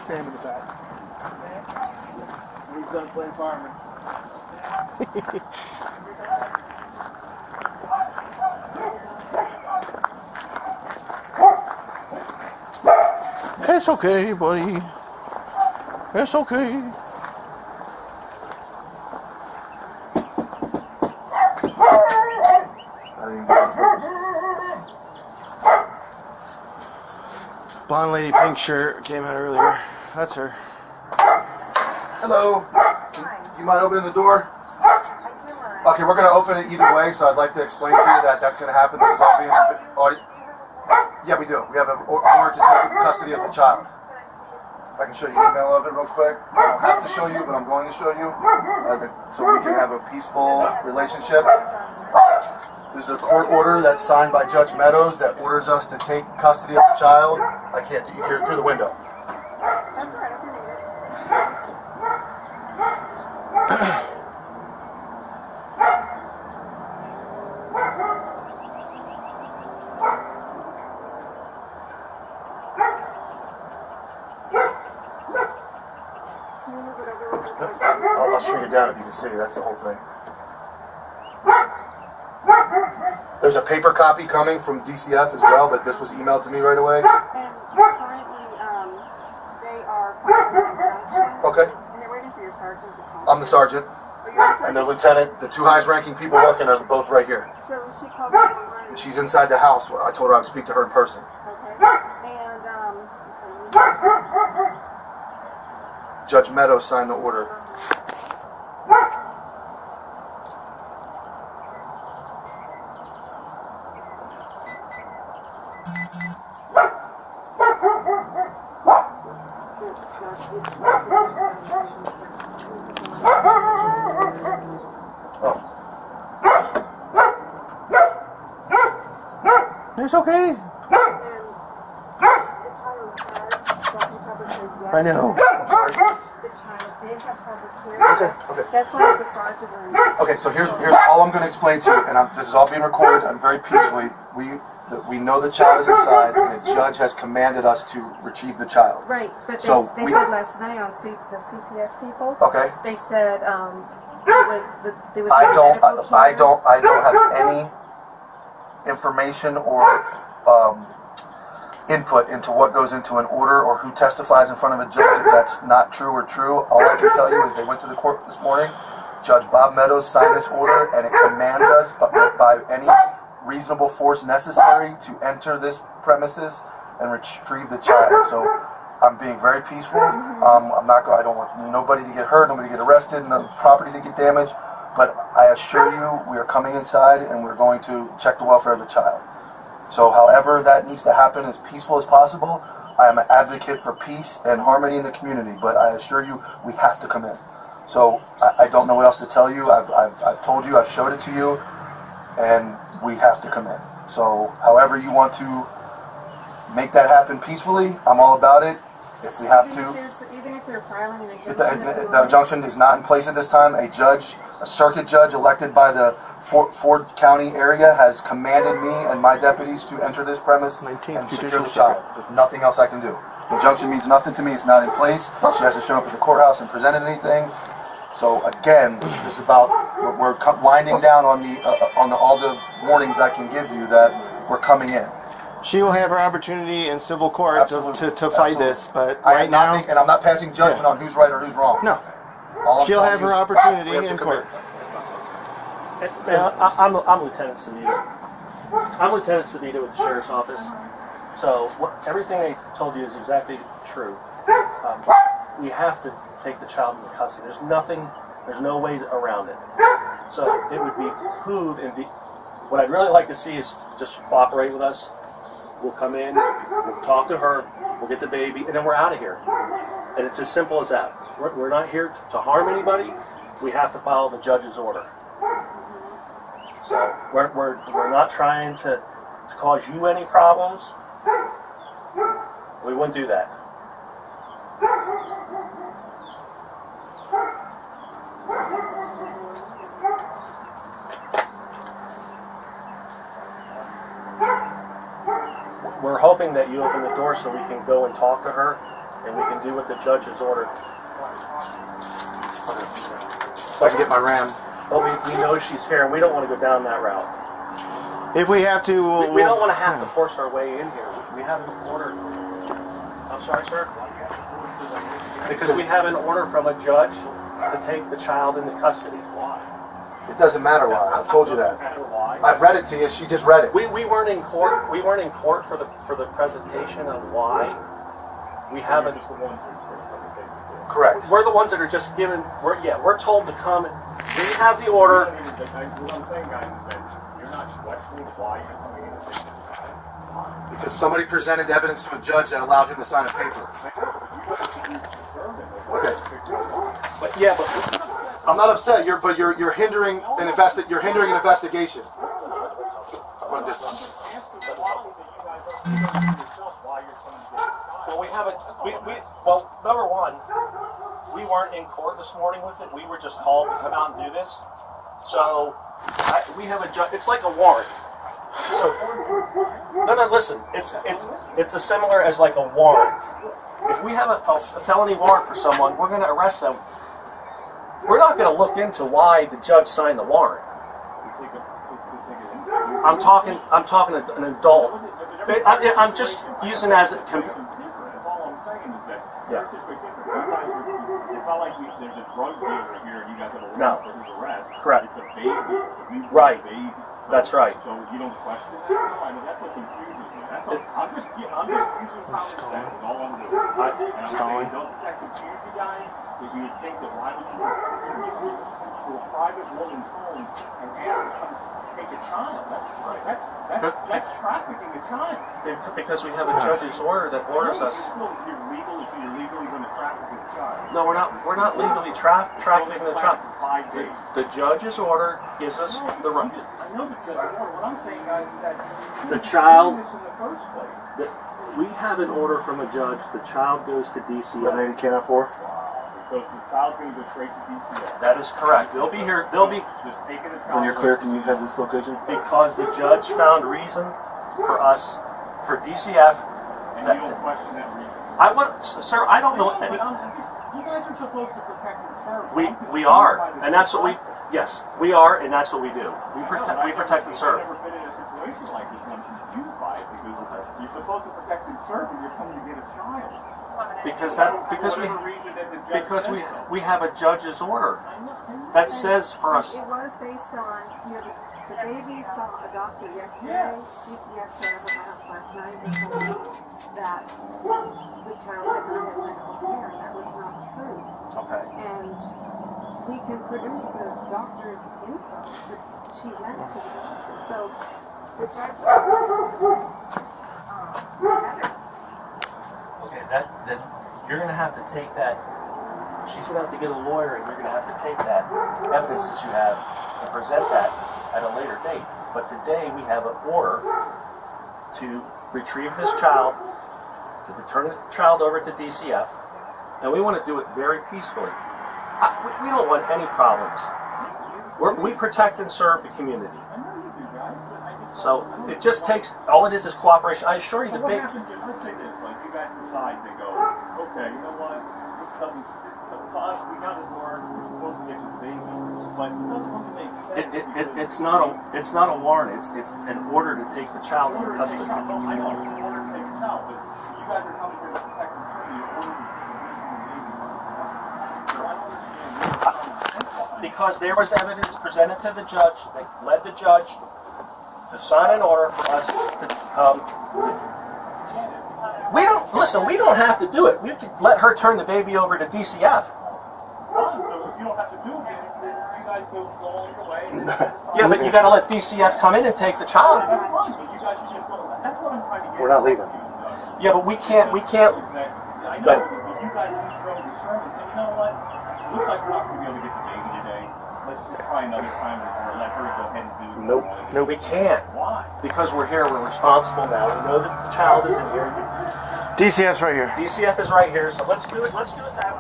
Sam in the back. He's done playing fireman. It's okay, buddy. It's okay. Blonde lady, pink shirt, came out earlier. That's her. Hello. Do you mind opening the door? I do mind. Okay, we're going to open it either way, so I'd like to explain to you that that's going to happen. This is all being... Yeah, we do. We have an order to take custody of the child. I can show you an email of it real quick. I don't have to show you, but I'm going to show you. So we can have a peaceful relationship. This is a court order that's signed by Judge Meadows that orders us to take custody of the child. I can't, you hear it through the window. That's all right, I can read it. I'll shrink it down if you can see. That's the whole thing. There's a paper copy coming from DCF as well, but this was emailed to me right away. And currently, they are filing an injunction. Okay. And they're waiting for your sergeant to call. I'm the sergeant. Oh, you're the sergeant? And the lieutenant, the two highest ranking people working are both right here. So she called 911. She's inside the house. I told her I would speak to her in person. Okay. And, Judge Meadows signed the order. It's okay. I know. Okay. That's why it's a fraudulent. Okay, so here's all I'm going to explain to you, and this is all being recorded. I'm very peacefully. We know the child is inside, and a judge has commanded us to retrieve the child. Right, but they, So they said last night on the CPS people. Okay. They said there was I don't have any information or input into what goes into an order or who testifies in front of a judge. If that's not true or true, all I can tell you is they went to the court this morning. Judge Bob Meadows signed this order, and it commands us by any reasonable force necessary to enter this premises and retrieve the child. So I'm being very peaceful. I don't want nobody to get hurt, nobody to get arrested, no property to get damaged. But I assure you, we are coming inside and we're going to check the welfare of the child. So however that needs to happen as peaceful as possible, I am an advocate for peace and harmony in the community, but I assure you, we have to come in. So I don't know what else to tell you. I've told you, I've showed it to you, and we have to come in. So however you want to make that happen peacefully, I'm all about it. If we have to. Even if they're filing an injunction. The injunction is not in place at this time. A circuit judge elected by the Ford County area has commanded me and my deputies to enter this premise and secure the child. There's nothing else I can do. The injunction means nothing to me. It's not in place. She hasn't shown up at the courthouse and presented anything. So again, this is about we're winding down on all the warnings I can give you that we're coming in. She will have her opportunity in civil court to fight this, but right now... And I'm not passing judgment on who's right or who's wrong. No. She'll have her opportunity in court. I'm Lieutenant Savita. I'm Lieutenant Savita with the Sheriff's Office. So everything I told you is exactly true. We have to take the child into custody. There's no ways around it. So it would behoove what I'd really like to see is just cooperate with us. We'll come in, we'll talk to her, we'll get the baby, and then we're out of here. And it's as simple as that. We're not here to harm anybody. We have to follow the judge's order. So we're not trying to cause you any problems. We wouldn't do that. We're hoping that you open the door so we can go and talk to her and we can do what the judge has ordered. So I can get my RAM. But we know she's here, and we don't want to go down that route. If we have to, We don't want to have to force our way in here. We have an order. I'm sorry, sir? Because we have an order from a judge to take the child into custody. Why? It doesn't matter why. I've told you that. I've read it to you. She just read it. We weren't in court. We weren't in court for the presentation on why. We haven't. Correct. We're the ones that are just given. We're told to come. We have the order. What I'm saying, guys, is that you're not questioning why you're coming in. Because somebody presented evidence to a judge that allowed him to sign a paper. Okay. But yeah, but I'm not upset. You're hindering an investigation. Well, we haven't. Well, number one, we weren't in court this morning with it. We were just called to come out and do this. So we have a judge. It's like a warrant. So no. Listen. It's as similar as like a warrant. If we have a felony warrant for someone, we're going to arrest them. We're not going to look into why the judge signed the warrant. I'm talking to an adult. I'm just using as a. All I'm saying is that it's not like there's a drug dealer here and you guys have a warrant for his arrest. Correct. It's a baby. Right. Baby. So, That's right. So you don't question that? I mean, that's what confuses me. That's all. I'm just using common sense. Is all I'm doing. And I'm saying, don't that confuse you guys? That you would think that why would you go to a private woman's home and ask her to take a child? That's trafficking a child. Because we have a judge's order that orders us. You're legally going to traffic a child. No, we're not legally trafficking the child. 5 days. The judge's order gives us the right. I know the judge's order. What I'm saying, guys, is that The child. this in the first place. We have an order from a judge. The child goes to DCF. Lady cannot for. So the child's going to go straight to DCF. That is correct. They'll be here. They'll be Just taking the child. When you're clear, can you have this location? because the judge found reason for us for DCF. And you don't question that reason. I want, sir. I don't know. But you guys are supposed to protect and serve. We are, and that's what we. Yes, we are, and that's what we do. We protect and serve. I've never been in a situation like this when I'm confused by it because you're supposed to protect and serve and you're coming to get a child. Because we have a judge's order that says for us. It was based on, the baby saw a doctor yesterday. DCF showed up at my house last night and told me that the child had not had medical care. That was not true. Okay. And we can produce the doctor's info that she went to the doctor. So the judge said, evidence. Okay, then you're going to have to take that. She's going to have to get a lawyer, and you're going to have to take that evidence that you have and present that at a later date. But today we have an order to retrieve this child, to return the child over to DCF, and we want to do it very peacefully. We don't want any problems. We protect and serve the community. So it just takes, all it is cooperation. I assure you the big... What happens if, let's say this, like you guys decide, they go, okay, you know what, this doesn't, so to us, we got a warrant, we're supposed to get this baby, but it doesn't really make sense. It's not a warrant, it's an order to take the child into custody. I know it's an order to take a child, but you guys are coming here to protect and serve, you're ordering to take a baby. So I don't understand. Because there was evidence presented to the judge that led the judge to sign an order for us to we don't have to do it. We could let her turn the baby over to DCF. Fine, so if you don't have to do it, then you guys go on your way. And Yeah, but you got to let DCF come in and take the child. that's fine, but you guys should just go. That's what I'm trying to get. We're not leaving. Yeah, but we can't. I know, but you guys need to go to the sermon and say, you know what? It looks like we're not going to be able to get the baby today. Let's just try another time or let her go ahead and do it. Nope. No, we can't. Why? Because we're here. We're responsible now. We know that the child is in here. DCF's right here. DCF is right here, so let's do it. Let's do it now.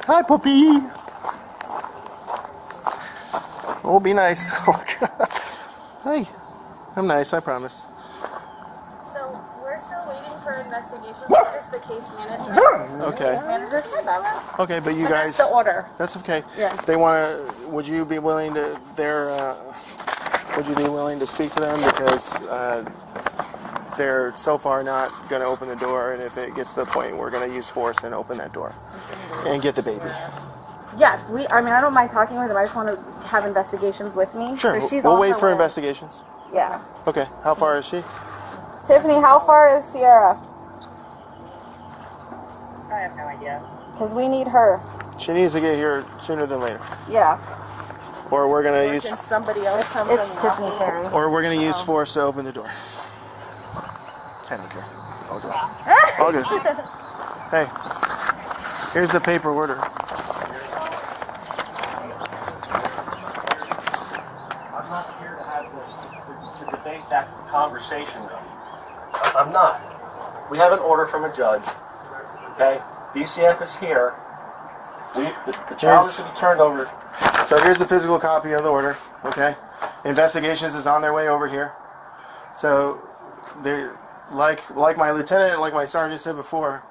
Hi, puppy. Oh, be nice. Hey. I'm nice, I promise. So we're still waiting for investigations. We're just the case manager. Okay. Case manager's hi, Bella. Okay, but you But guys... that's the order. That's okay. Yeah. They want to... Would you be willing to... would you be willing to speak to them? Because they're so far not going to open the door, and if it gets to the point we're going to use force and open that door and get the baby. Yes, I mean, I don't mind talking with them. I just want to have investigations with me. Sure, So she's we'll on wait her for way. investigations. Yeah. Okay, how far is she? Tiffany, how far is Sierra? I have no idea. Because we need her. She needs to get here sooner than later. Yeah. Or we're going to use... Can somebody else come? It's Tiffany Perry. Or we're going to use force to open the door. I don't care. All good. All good. Hey, here's the paper order. I'm not here to have to debate that conversation with you. I'm not. We have an order from a judge. Okay? DCF is here. The child is to be turned over. So here's the physical copy of the order. Okay? Investigations is on their way over here. So they're like my lieutenant and like my sergeant said before,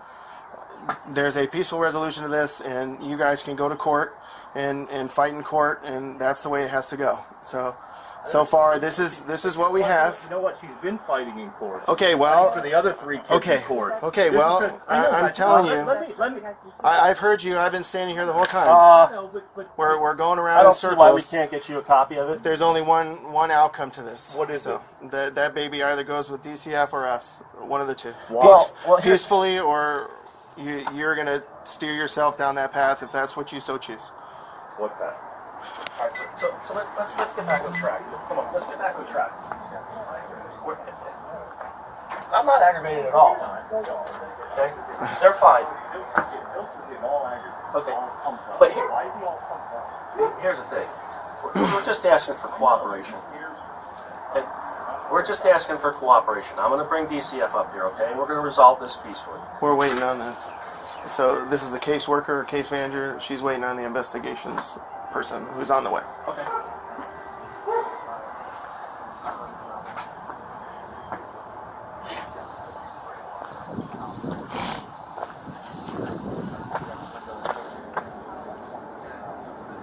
there's a peaceful resolution to this, and you guys can go to court and fight in court, and that's the way it has to go. So far, this is what we have. You know what? She's been fighting in court. Okay, well, For the other 3 kids okay, in court. okay, This well, is the- I know I'm that. telling you, Let me. I've heard you. I've been standing here the whole time. No, but We're going I around in don't see why we circles. can't get you a copy of it. There's only one outcome to this. What is it? That baby either goes with DCF or us, one of the two. Well, here's- Peacefully, or you're going to steer yourself down that path if that's what you so choose. what that? All right, so let's get back on track. Come on, let's get back on track. I'm not aggravated at all. Okay, they're fine. Okay, but here's the thing. We're just asking for cooperation. Okay? We're just asking for cooperation. I'm going to bring DCF up here, okay? And we're going to resolve this peacefully. We're waiting on that. So this is the caseworker or case manager. She's waiting on the investigations person who's on the way. Okay.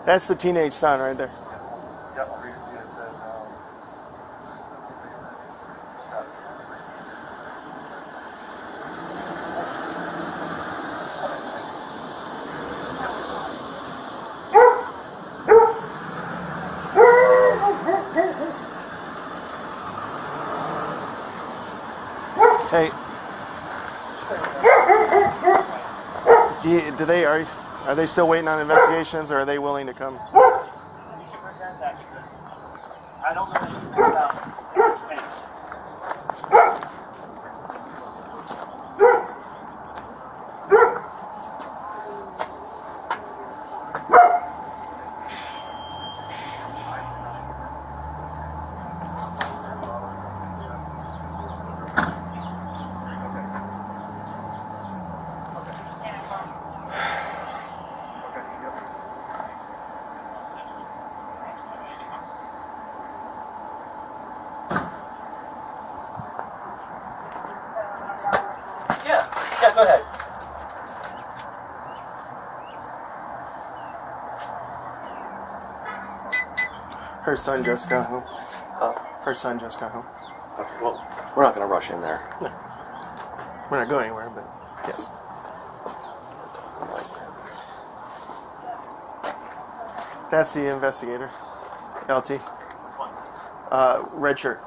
That's the teenage son right there. Yep, I'll read it to you. It says, Hey, are they still waiting on investigations, or are they willing to come? You can present that because I don't know anything about this case. Yeah, go ahead. Her son just got home. Huh? Her son just got home. Okay, well, we're not going to rush in there. We're not going anywhere, but yes. That's the investigator. LT. Red shirt.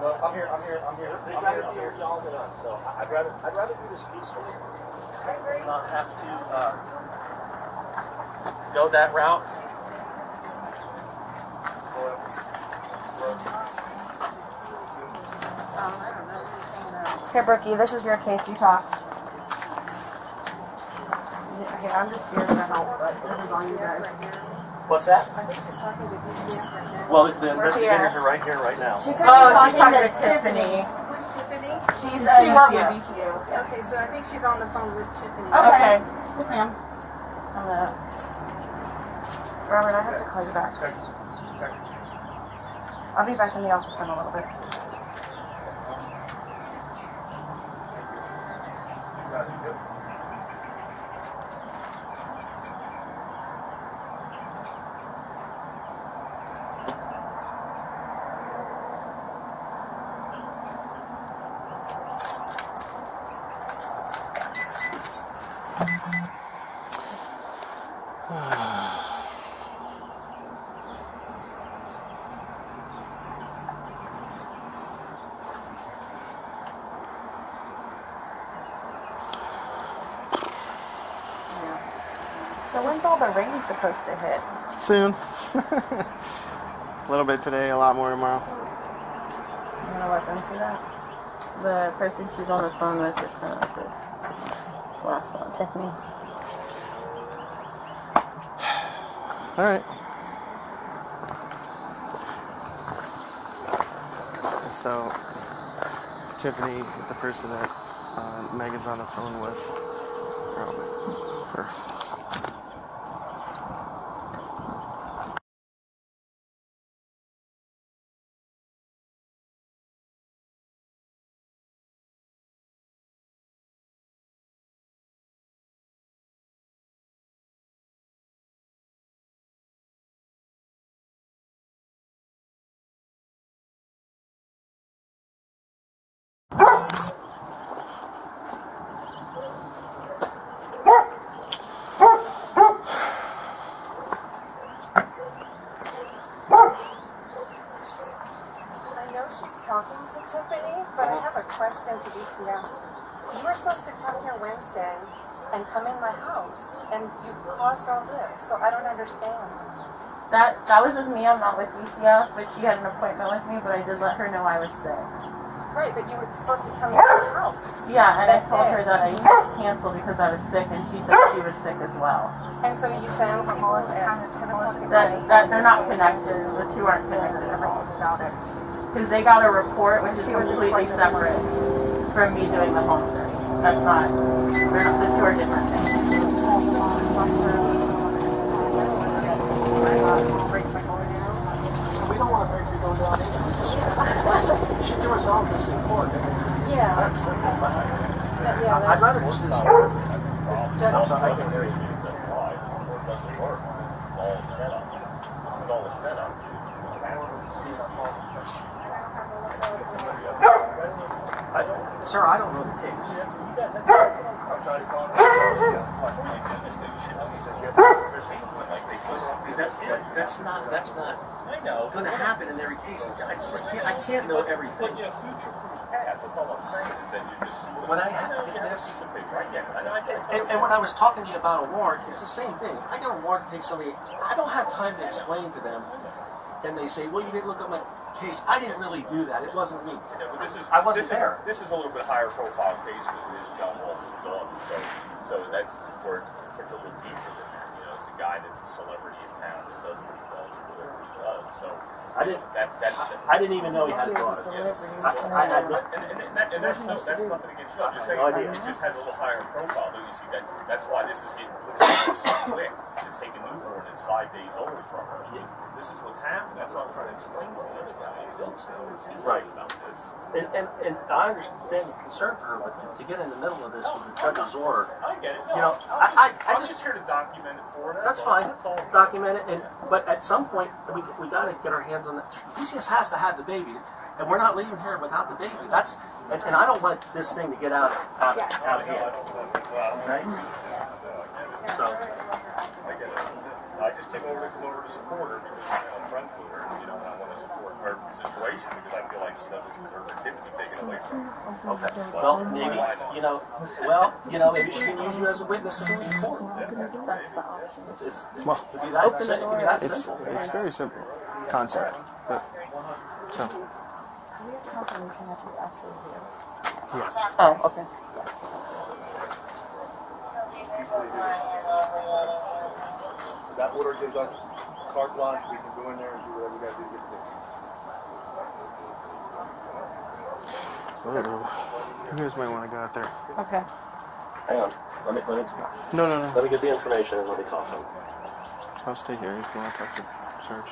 well, I'm here. They'd rather be yelling at us, so I'd rather do this peacefully. Not have to go that route. Here, Brookie, this is your case. You talk. Okay, I'm just here to help, but this is on you guys. What's that? I think she's talking to BCF right now. Well, the investigators are right here, right now. She could be talking to Tiffany. Who's Tiffany? She's BCU. Okay, so I think she's on the phone with Tiffany. Okay. Yes, ma'am. Robert, I have to call you back. I'll be back in the office in a little bit. So when's all the rain supposed to hit? Soon. A little bit today, a lot more tomorrow. I'm gonna let them see that. The person she's on the phone with just sent us this last one, Tiffany. Alright. So, Tiffany, the person that Megan's on the phone with, her. Talking to Tiffany, but I have a question to BCM. You were supposed to come here Wednesday and come in my house, and you caused all this, so I don't understand. That was with me. I'm not with BCF, but she had an appointment with me, but I did let her know I was sick. Right, but you were supposed to come to my house. Yeah, and I told her that I canceled because I was sick, and she said she was sick as well. And so you sent people at 10 o'clock at night? That they're not connected. The two aren't connected at all about it. Because they got a report which is completely separate from me doing the home study. That's not, the two are different things. We don't want to break you going down either. You should do resolve this in court. Yeah. That's simple. Yeah, I'd rather just do this. I'm sorry, I can hear you. That's why. It doesn't work. It's all set up. This is all the setup. Sir, I don't know the case. That's not going to happen in every case. I can't know everything. When I had this, and when I was talking to you about a warrant, it's the same thing. I got a warrant to take somebody. I don't have time to explain to them, and they say, "Well, you didn't look at my case." I didn't really do that. It wasn't me. Yeah, but I wasn't there. This is a little bit higher profile case because it is John Walsh's dog. So that's where it's a little deeper than that. You know, it's a guy that's a celebrity in town that does what he does, whatever he does. So I didn't even know he had a dog. I had no, and that's nothing against you. I'm just saying it just has a little higher profile. Don't you see that? That's why this is getting pushed so quick to take a newborn that's 5 days old from her. This is what's happening. That's what I'm trying to explain to the other guy. Don't know right about this. And I understand the concern for her, but to get in the middle of this with the judge's order, I get it. No, you know, I'm just here to document it for her. That's fine. Document it, but at some point we got to get our hands on that. BCS has to have the baby, and we're not leaving here without the baby. That's and I don't want this thing to get out of hand. Right? So I get it. I just came over to support her because I'm friends with her, and I want to support her situation because I feel like she doesn't deserve her kid to be taken away Okay. Well, maybe, maybe she can use you as a witness in court. That's the option. Well, It could be that simple. it's very simple concept. But, so, Do we have confirmation that she's actually here? yes. Oh, okay. That order gives us carte blanche. We can go in there and do whatever we got to do to get the business. You guys might want to go out there. Okay. Hang on. No. Let me get the information and let me talk to him. I'll stay here if you want to talk to Sarge.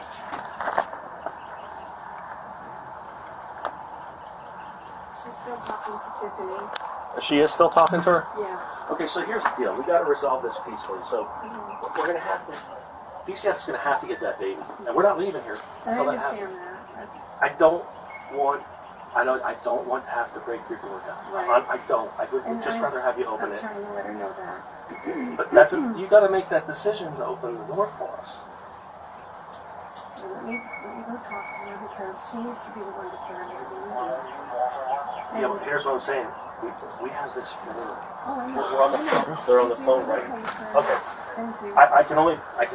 She's still talking to Tiffany. She is still talking to her? Yeah. Okay, so here's the deal. We got to resolve this peacefully. So we're going to have to, DCF's going to have to get that baby. And we're not leaving here I until that understand happens. that. I don't want to have to break your door down. Right. I would And just rather have you open I'm it. trying to let her know that. But you got to make that decision to open the door for us. So let me go talk to her because she needs to be the one to start everything. Yeah, but here's what I'm saying. We have this. Oh, I know. We're on the phone. They're on the phone, right? Okay. Thank you. I can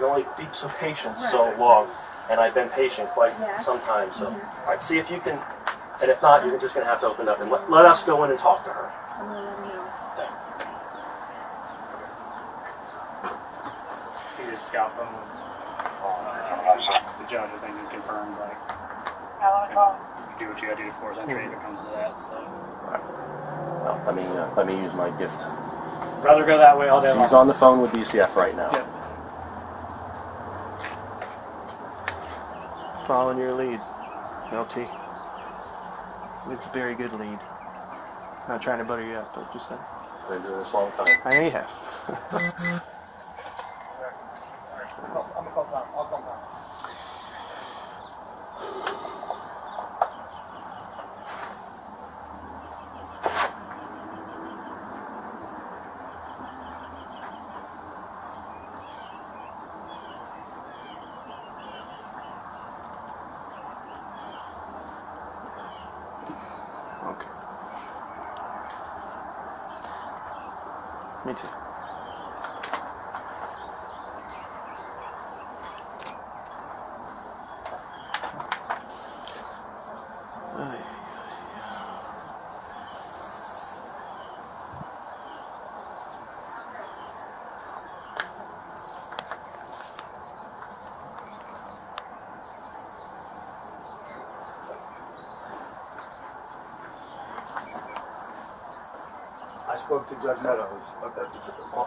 only be so patient so long, and I've been patient quite some time. So, all right, see if you can, and if not, you're just going to have to open up and let us go in and talk to her. I'm going to let her know. You just scout them. The judge, I think, you confirmed, like, you do what you gotta do for entry if it comes to that, so. Well, let me use my gift. Rather go that way all day long. She's on the phone with DCF right now. Yep. Following your lead, LT. It's a very good lead. Not trying to butter you up, but just saying. I've been doing this a long time. I know you have. I'll come down. Okay. Me too. I spoke to Judge Meadows,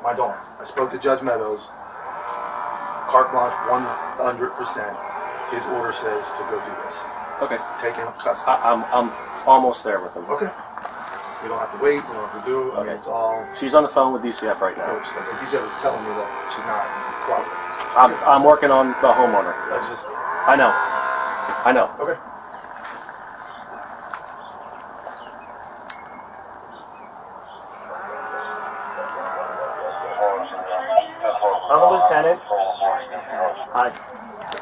my daughter. I spoke to Judge Meadows. Carte blanche, 100%. His order says to go do this. Okay. Taking custody. I'm almost there with them. Okay. We don't have to wait. We don't have to do. I mean, Okay. it's all. She's on the phone with DCF right now. I think he said was telling me that she's not cooperating. I'm working on the homeowner. That's just. I know. Okay. I'm a lieutenant. Hi.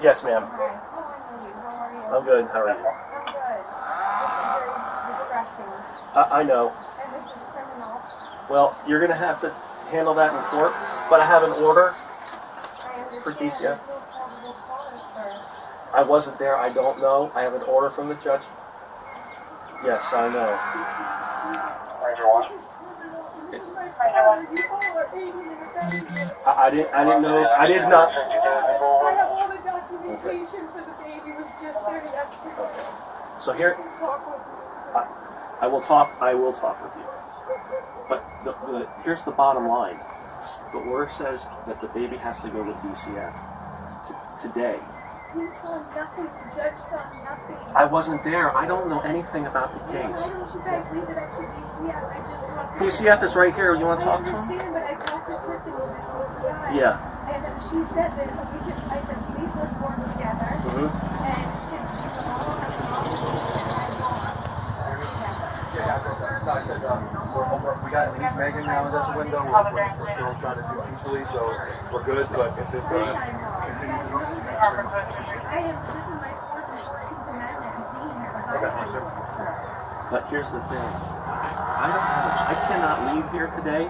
Yes, ma'am. I'm good. How are you? I'm good. This is very distressing. I know. And this is criminal. Well, you're going to have to handle that in court, but I have an order. I understand. For DCF? There's no probable cause, sir. I wasn't there. I don't know. I have an order from the judge. Yes, I know. This is my father. You all are aiding and abetting this. I didn't know. I did not. I have all the documentation for the baby. Was just there yesterday. So here, Please talk with me. I will talk with you. But here's the bottom line. The order says that the baby has to go with DCF today. You saw nothing. The judge saw nothing. I wasn't there. I don't know anything about the Why case. don't you guys leave it up to DCF? I just talked to DCF is right here. You want to talk to I him? understand, but I talked to Tiffany, the CPI. Yeah. And she said that we could, I said, please let's work together. Mm-hmm. And if you all have problems, I want together. No, I said we got at least Meghan now is at the window. We're still trying to do peacefully, so we're good. But if this doesn't continue, This is my 4th and 14th Amendment being here. Okay. Sir. But here's the thing. I cannot leave here today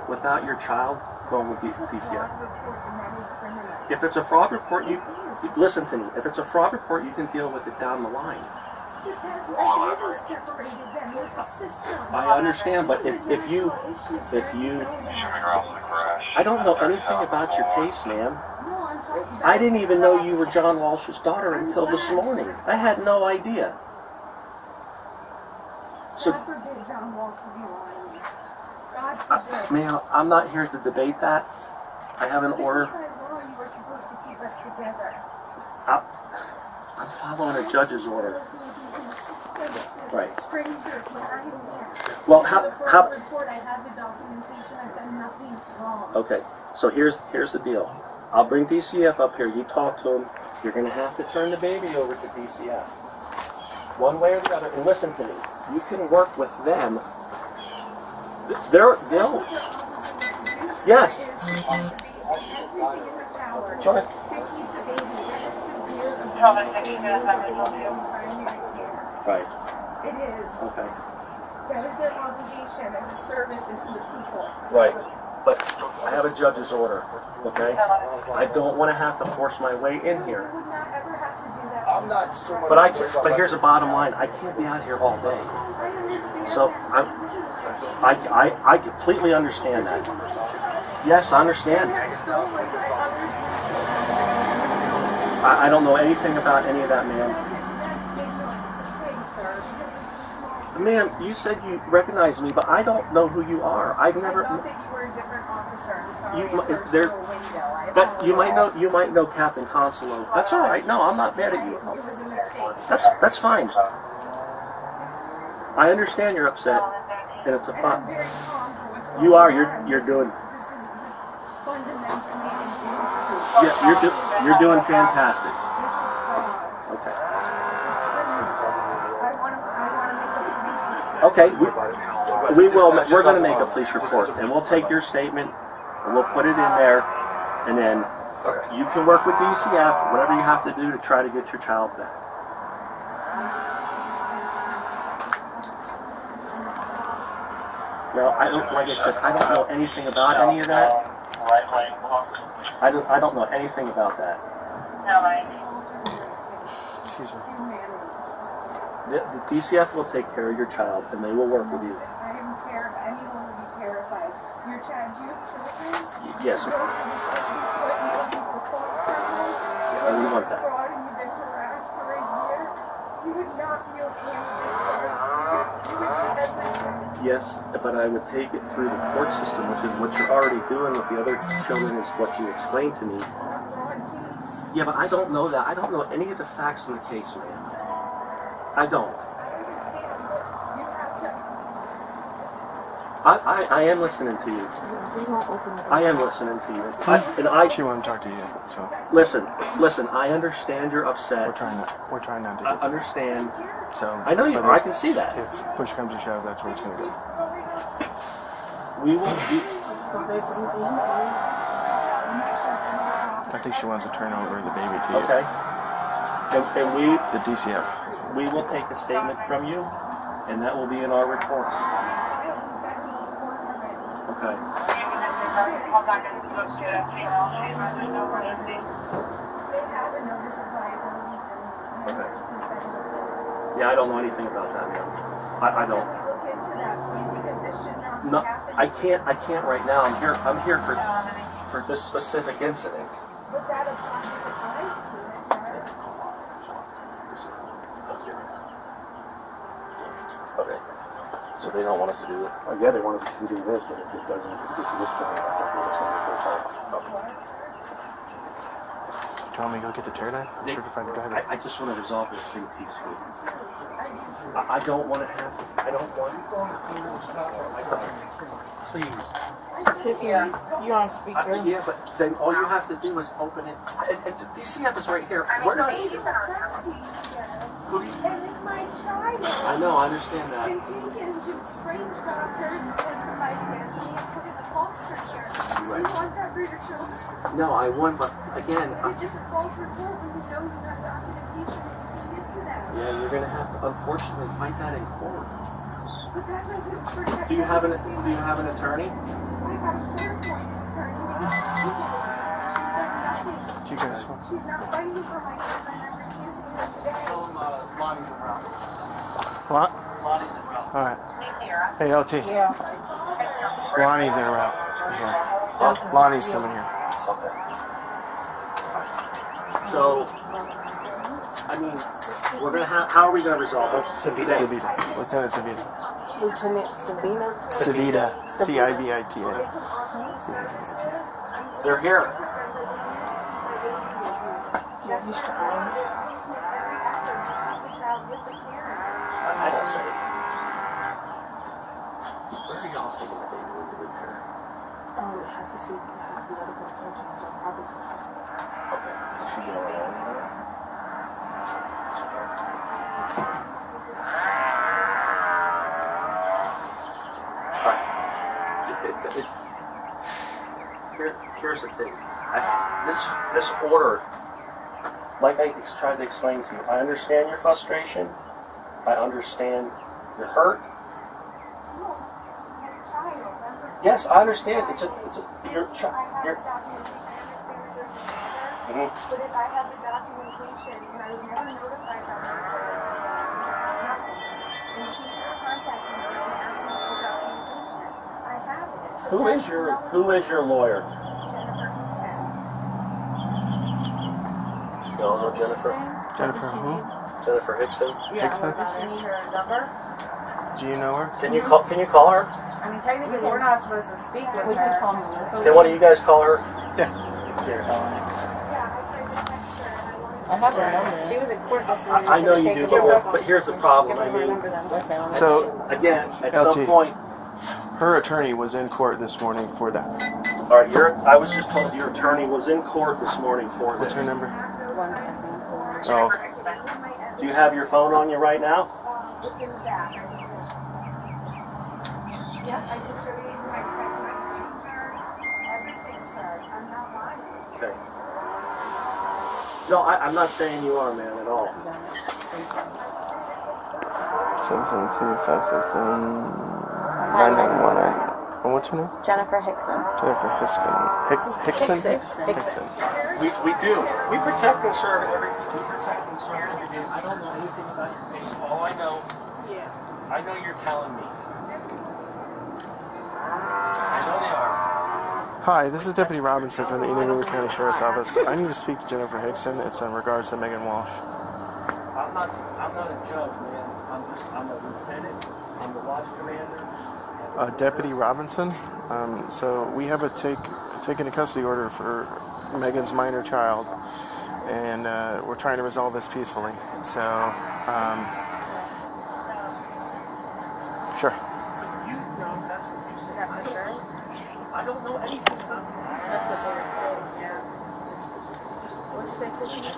without your child going with DCF. If it's a fraud report, you listen to me. If it's a fraud report, you can deal with it down the line. I understand, but if you, I don't know anything about your case, ma'am. I didn't even know you were John Walsh's daughter until this morning. I had no idea. So, ma'am, I'm not here to debate that. I have an order. I'm following a judge's order. Right. Well, how? Okay. So here's the deal. I'll bring DCF up here. You talk to him. You're going to have to turn the baby over to DCF. One way or the other. And listen to me. You can work with them. They'll. Yes. Sure. Right. It is. Okay. That is their obligation as a service and to the people. Right. But I have a judge's order, okay? I don't want to have to force my way in here. You would not ever have to do that. I'm not so much. But here's the bottom line. I can't be out here all day. I understand So that. I completely understand that. Yes, I understand. I don't know anything about any of that, ma'am. Ma'am, you said you recognize me, but I don't know who you are. I've never. I thought that you were a different officer. I'm sorry. But you might know Captain Consolo. That's all right. No, I'm not mad at you. It was a mistake. That's fine. I understand you're upset, and it's a fun. I'm very calm for what's going You are. on. You're doing. This is just fundamentally inhuman. Yeah, you're doing fantastic. This is fraud. Okay. It's criminal. I want to make a police report. Okay. We will. We're going to make a police report, and we'll take your statement, and we'll put it in there, and then you can work with DCF, whatever you have to do to try to get your child back. Now, like I said, I don't know anything about any of that. I don't know anything about that. Excuse me. The DCF will take care of your child, and they will work with you. I am terrified. Anyone would be terrified. Your child, do you have children? Yes. You go to the same court and you do the false criminal. I wouldn't want that. Fraud and you've been harassed for a year. You would not be okay with this, sir. You would do everything. Yes, but I would take it through the court system, which is what you're already doing with the other children, is what you explained to me. Yeah, but I don't know that. I don't know any of the facts in the case, man. I don't. I am listening to you. I am listening to you. She wanted to talk to you. So listen. I understand you're upset. we're trying not to. I understand. So I know you are. I can see that. If push comes to shove, that's where it's going to go. We will. I think she wants to turn over the baby to you. Okay. And The DCF. we will take a statement from you, and that will be in our reports. Okay. Okay. Yeah, I don't know anything about that, man. I don't. No, I can't right now. I'm here for this specific incident. But that applies to it, sir. Okay. So they don't want us to do it. Yeah, they want us to do this, but if it doesn't, if it gets to this point, I think we're just going to be full time. Do you want me to go get the turbine? Certified driver. I just want to resolve this thing peacefully. I don't want to have. I don't want. Please. Tiffany, you're on speaker. Yeah, but then all you have to do is open it. And DCF is right here. We're not even. Who do you? And it's my child. I know. I understand that. Continue to strange doctors testify against me and put in the false picture. You want that for your children? No, I won, but again. It's just a false report when you know you have documentation and you can get to that. Yeah, you're gonna have to unfortunately fight that in court. But that doesn't protect. Do you have an attorney? I have a clairvoyant attorney. She's done nothing. You guys, She's not fighting for my son, and I'm refusing her today. Tell them Lonnie's in route. what? Lonnie's en route. All right. Hey, LT. Yeah. Lonnie's en route. Here. Lonnie's coming here. Okay. So, I mean, we're gonna have. How are we gonna resolve this? Savita. Lieutenant Savita. Lieutenant Sabina. Savita. Civita. They're here. Yeah, he's trying. I don't say it. Where are y'all taking the baby when you leave here? It has to see the medical attention. So Robert's hospital. Okay. Is she going along with that? Here's the thing. This order, like I tried to explain to you, I understand your frustration. I understand you're hurt. Yes, I understand. You're. But if I have the documentation, and I was never notified by my lawyers, nothing. And she never contacted me and asked me for documentation. I have it. So Who is your lawyer? Jennifer Hickson. No, Jennifer. Jennifer who? Jennifer Hickson. Yeah, Hickson? I need her number. Do you know her? Can you call her? I mean, technically, we're not supposed to speak with her. We can call Melissa. Can one of you guys call her? Yeah. I have her number. She was in court this morning. I know you do, but here's the problem. I mean, So, again, at LT. some point, her attorney was in court this morning for that. all right. I was just told your attorney was in court this morning for What's this. her number? 1 second. Oh, Do you have your phone on you right now? It's in the back. Yep, I can show you my text messaging card. Everything, sir. I'm not lying. Okay. No, I'm not saying you are, man, at all. 772 fastest 991. And what's her name? Jennifer Hickson. Jennifer Hickson. Hickson? Hickson. We do. We protect and serve everything. We protect and serve every day. I don't know anything about your case. All I know, I know you're telling me. I know they are. Hi, this is Deputy Robinson from the UNEDITED County Sheriff's Office. I need to speak to Jennifer Hickson. It's in regards to Meghan Walsh. I'm not a judge, man. I'm a lieutenant. I'm the watch commander. Deputy Robinson. So we have a taken a custody order for Meghan's minor child, and we're trying to resolve this peacefully. So, sure. I don't know anything about that. That's what they were saying, yeah. What'd you say, Tiffany?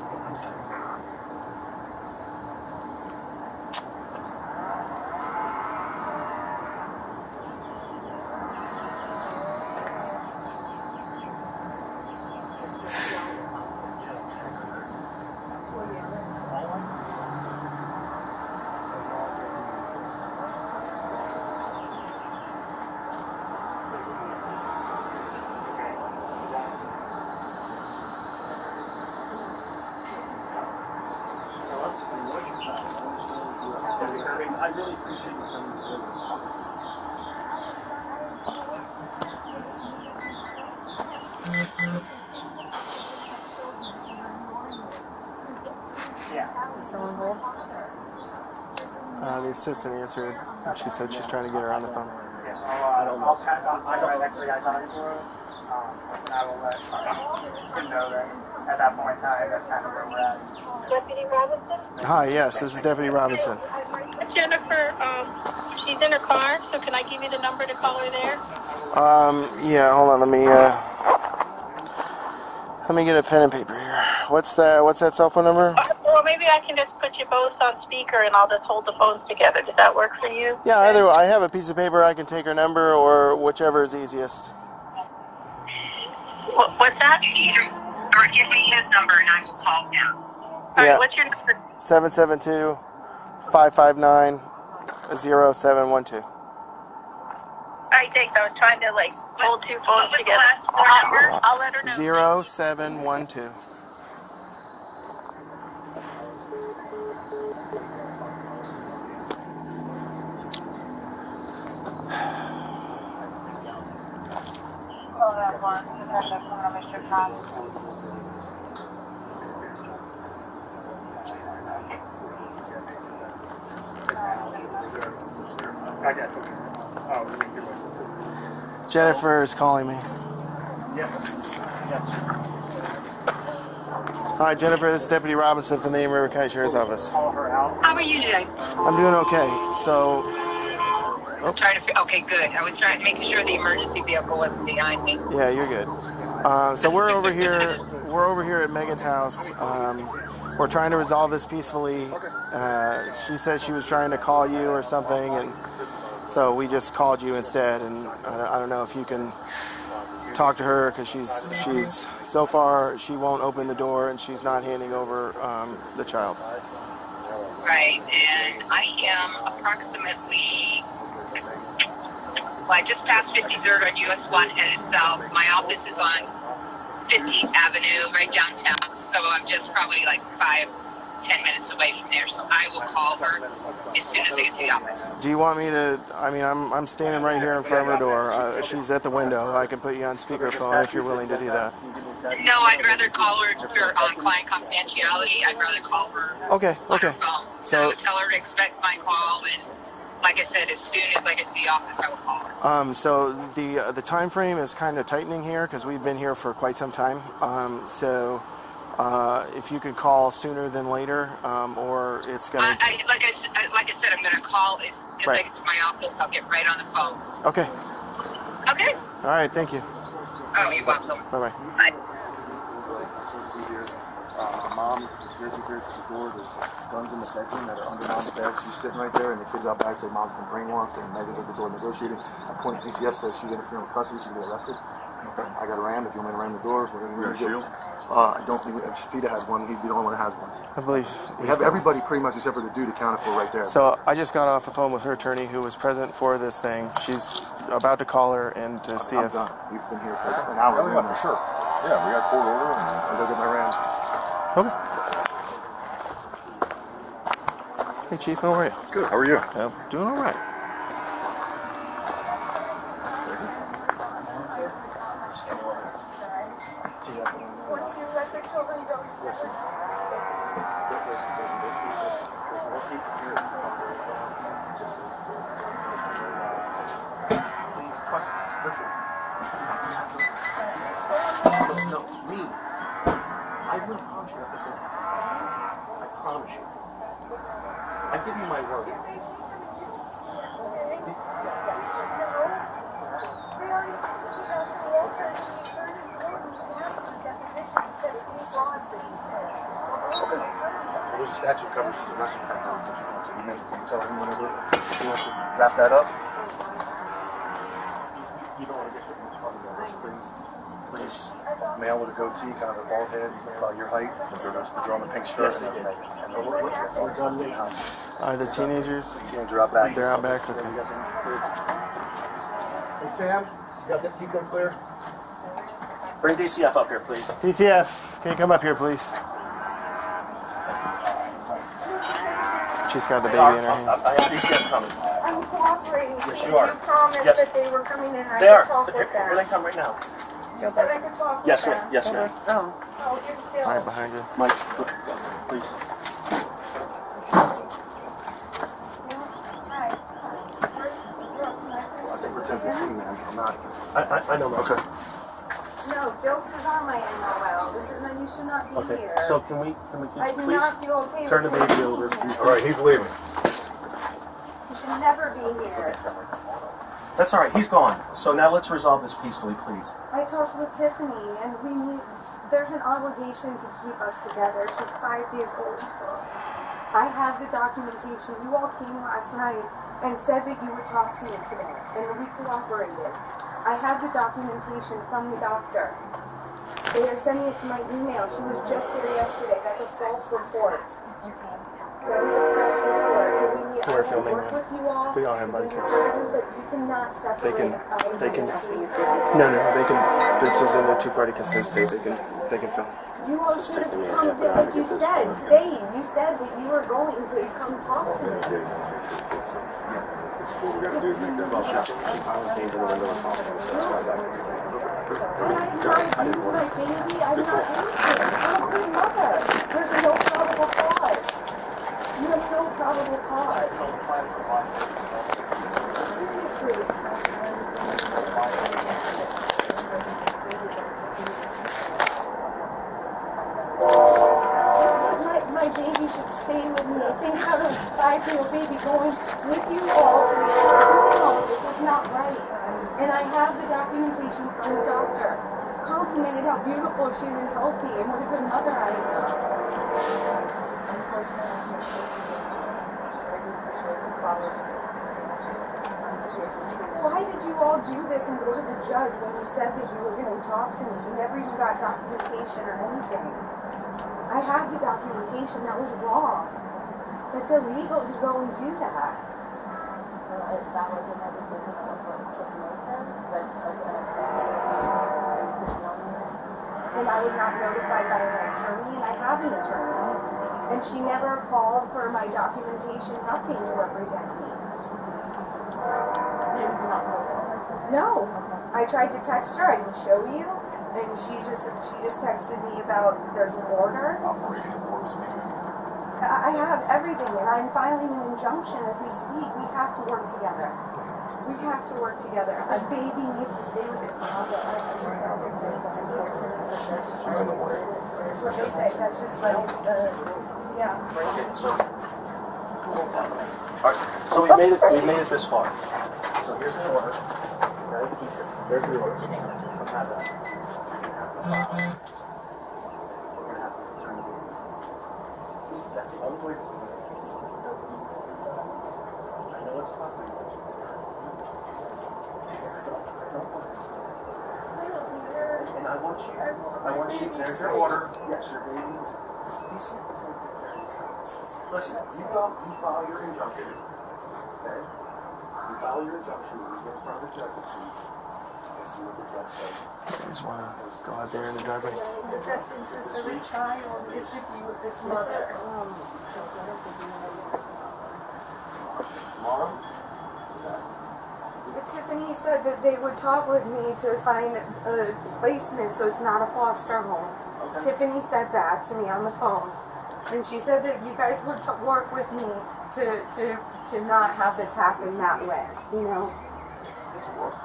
I really appreciate you coming to Someone hold. The assistant answered. She said she's trying to get her on the phone. I don't know. I don't next to the guy talking to her. And I will let him know that at that point in time, that's kind of where we're at. Deputy Robinson? Hi, yes, this is Deputy Robinson. Jennifer, she's in her car, so can I give you the number to call her there? Yeah, hold on, let me get a pen and paper here. What's that cell phone number? Well, maybe I can just put you both on speaker and I'll just hold the phones together. Does that work for you? Yeah, either I have a piece of paper, I can take her number, or whichever is easiest. What's that? Or give me his number and I will call him. All right, Yeah. what's your number? 772-559-0712. Alright, thanks. I was trying to like hold two phones together. I'll let her know. 0712. Jennifer is calling me. Yes. Hi, Jennifer. This is Deputy Robinson from the East River County Sheriff's Office. Call her out. How are you today? I'm doing okay. So, I'm trying to. Okay, good. I was making sure the emergency vehicle wasn't behind me. yeah, you're good. So we're over here. We're over here at Meghan's house. We're trying to resolve this peacefully. She said she was trying to call you or something, and so we just called you instead. And I don't know if you can talk to her, because she's so far she won't open the door and she's not handing over the child. Right, and I am approximately, well, I just passed 53rd on US 1 headed south. My office is on 15th Avenue, right downtown, so I'm just probably like 5-10 minutes away from there, so I will call her as soon as I get to the office. Do you want me to, I mean, I'm standing right here in front of her door. She's at the window. I can put you on speakerphone if you're willing to do that. No, I'd rather call her for client confidentiality. I'd rather call her Okay, on okay. her phone. So tell her to expect my call, and like I said, as soon as I get to the office, I will call her. So the time frame is kind of tightening here because we've been here for quite some time. If you can call sooner than later, or it's gonna. Like I said, I'm gonna call as I get to my office. I'll get right on the phone. Okay. Okay. All right. Thank you. Oh, you're welcome. Bye-bye. Bye. The mom is very close to the door. There's guns in the bedroom that are under the bed. She's sitting right there, and the kids out back say mom's been brainwashed, and Megan's at the door negotiating. At point, DCF says she's interfering with custody. She can be arrested. Okay. I got a ram. If you want me to ram the door, we're going to shield. I don't think Fida has one. He'd be the only one that has one. I believe we have everybody pretty much except for the dude accounted for right there. So I just got off the phone with her attorney, who was present for this thing. She's about to call her and to see if. Done. We've been here for an hour. Yeah, for sure. Yeah, we got court order, and I'll go get my ram. Okay. Hey, Chief, how are you? Good. How are you? I'm doing all right. Once you let the children go, Yes, sir. Please trust me. Listen. No, me. I will promise you that this will happen. I promise you. I give you my word. So there's a statute covers the rest of the time. So you can tell him whenever he wants to wrap that up. You don't want to get hit in the car, Please, male with a goatee, kind of a bald head, about your height. They're on the pink shirt. Yes, they did. Are the teenagers? Teenagers are out back. They're out back. Okay. Hey Sam, you got that? Keep them clear. Bring DCF up here, please. DTF, can you come up here, please? She's got the baby in her hand. I have DCF coming. I'm cooperating. Yes, you are. You promised Yes. that they were coming in and I They are. could talk Here, with them. here they come right now. You said I could talk Yes, with ma'am. them. Yes, ma'am. Oh. Oh, you're still. Right behind you. Mike, please. Hi. I think we're 10-15, man. I'm not. I know, Mike. Okay. No, jokes is on my NOL. This is not, you should not be Okay. here. So can we I do please not feel okay turn the with baby you over? being here. All right, he's leaving. You should never be here. That's all right. He's gone. So now let's resolve this peacefully, please. I talked with Tiffany, and there's an obligation to keep us together. She's 5 days old. I have the documentation. You all came last night and said that you would talk to me today, and we cooperated. I have the documentation from the doctor. They are sending it to my email. She was just there yesterday. That's a false report. That is a false report. And We're filming work now. with you all. We don't have body cams. But you cannot separate. They can. No, they can. This is in a two-party consent state. They can film. You all should have come, like you said today. You said that you were going to come talk to me. What we got to do is make that motion. When I'm trying to use my baby, I'm not innocent. I'm a good mother. There's no probable cause. You have no probable cause. Seriously. My baby should stay with me. Think how a 5-year-old baby going with you all to doing all of this. That's not right. And I have the documentation from the doctor. Complimented how beautiful she's and healthy and what a good mother I am. Why did you all do this and go to the judge when you said that you were going to talk to me? You never even got documentation or anything. I have the documentation. That was wrong. That's illegal to go and do that. That wasn't my decision. That was what was put in motion. But again, I said, and I was not notified by an attorney, and I have an attorney. And she never called for my documentation, nothing to represent me. No. I tried to text her. I can show you. And she just texted me about there's an order. I have everything, and I'm filing an injunction as we speak. We have to work together. We have to work together. This baby needs to stay with its mother. That's what they say. That's just like yeah. So we made it this far. So here's the order. Okay, there's the order. Come have that. We're gonna have to turn the baby. That's the only way. I know it's tough for you. And I want you, there's your order. Yes, your baby is. Listen, you go, you file your injunction. Okay? You file your injunction, you go in front of the judge and see what the judge says. I just want to go out there in the driveway. The best interest of a child is to be with its mother. Tomorrow? But Tiffany said that they would talk with me to find a placement so it's not a foster home. Okay. Tiffany said that to me on the phone. And she said that you guys would work with me to not have this happen that way, you know.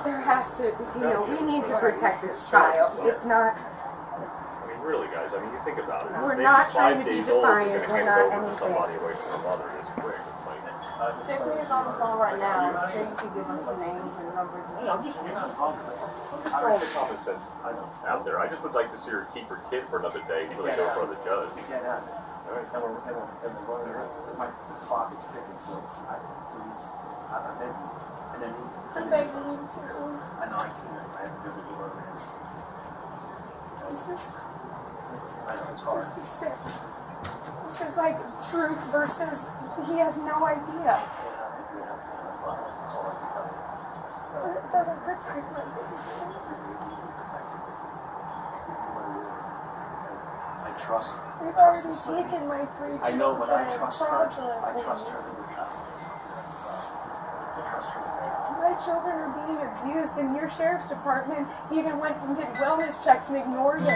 There has to, you know, we need to protect this child. It's not. I mean, really, guys. I mean, you think about it. We're not trying to be defiant. We're not anything. Somebody away from their mother this quick. Tiffany's on the phone right now, so you can give us the names and numbers. I'm just throwing the common sense out there. I just would like to see her keep her kid for another day until they go for the judge. We can't have it. All right. And my clock is ticking, so please. And then I'm begging you to. I know I can't. I have to do the work. This is. I know it's hard. This is sick. This is like truth versus he has no idea. That's all I can tell you. But it doesn't protect my baby. I trust. They've already taken my 3 children. I know, but I trust her. fraudulently. I trust her with your child. I trust her. My children are being abused, and your sheriff's department even went and did wellness checks and ignored it. I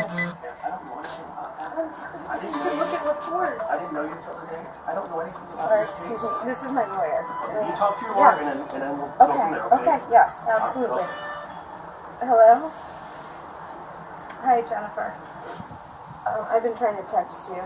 don't know anything about that. I'm telling you, you can look at reports. I didn't know you until today. I don't know anything about Sorry, excuse me. This is my lawyer. You talk to your lawyer, Yes. and then we'll go from there, Okay, yes, absolutely. Hello? Hi, Jennifer. I've been trying to text you.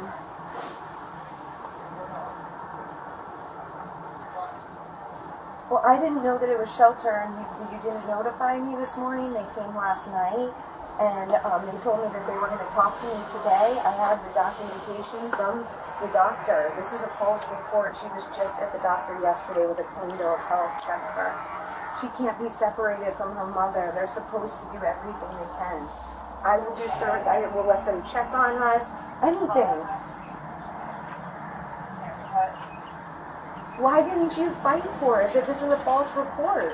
Well, I didn't know that it was shelter, and you didn't notify me this morning. They came last night, and they told me that they were going to talk to me today. I have the documentation from the doctor. This is a false report. She was just at the doctor yesterday with a clean bill of health, Jennifer. She can't be separated from her mother. They're supposed to do everything they can. I will do surgery. I will let them check on us. Anything. Why didn't you fight for it? That this is a false report.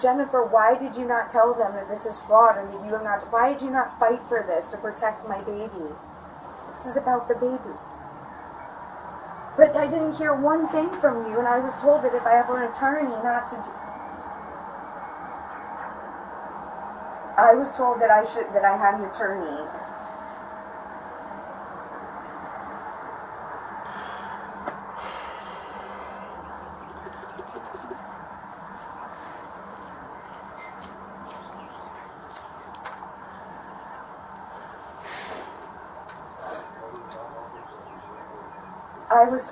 Jennifer, why did you not tell them that this is fraud and that you have not? Why did you not fight for this to protect my baby? This is about the baby. But I didn't hear one thing from you, and I was told that if I have an attorney not to do... I was told that I had an attorney.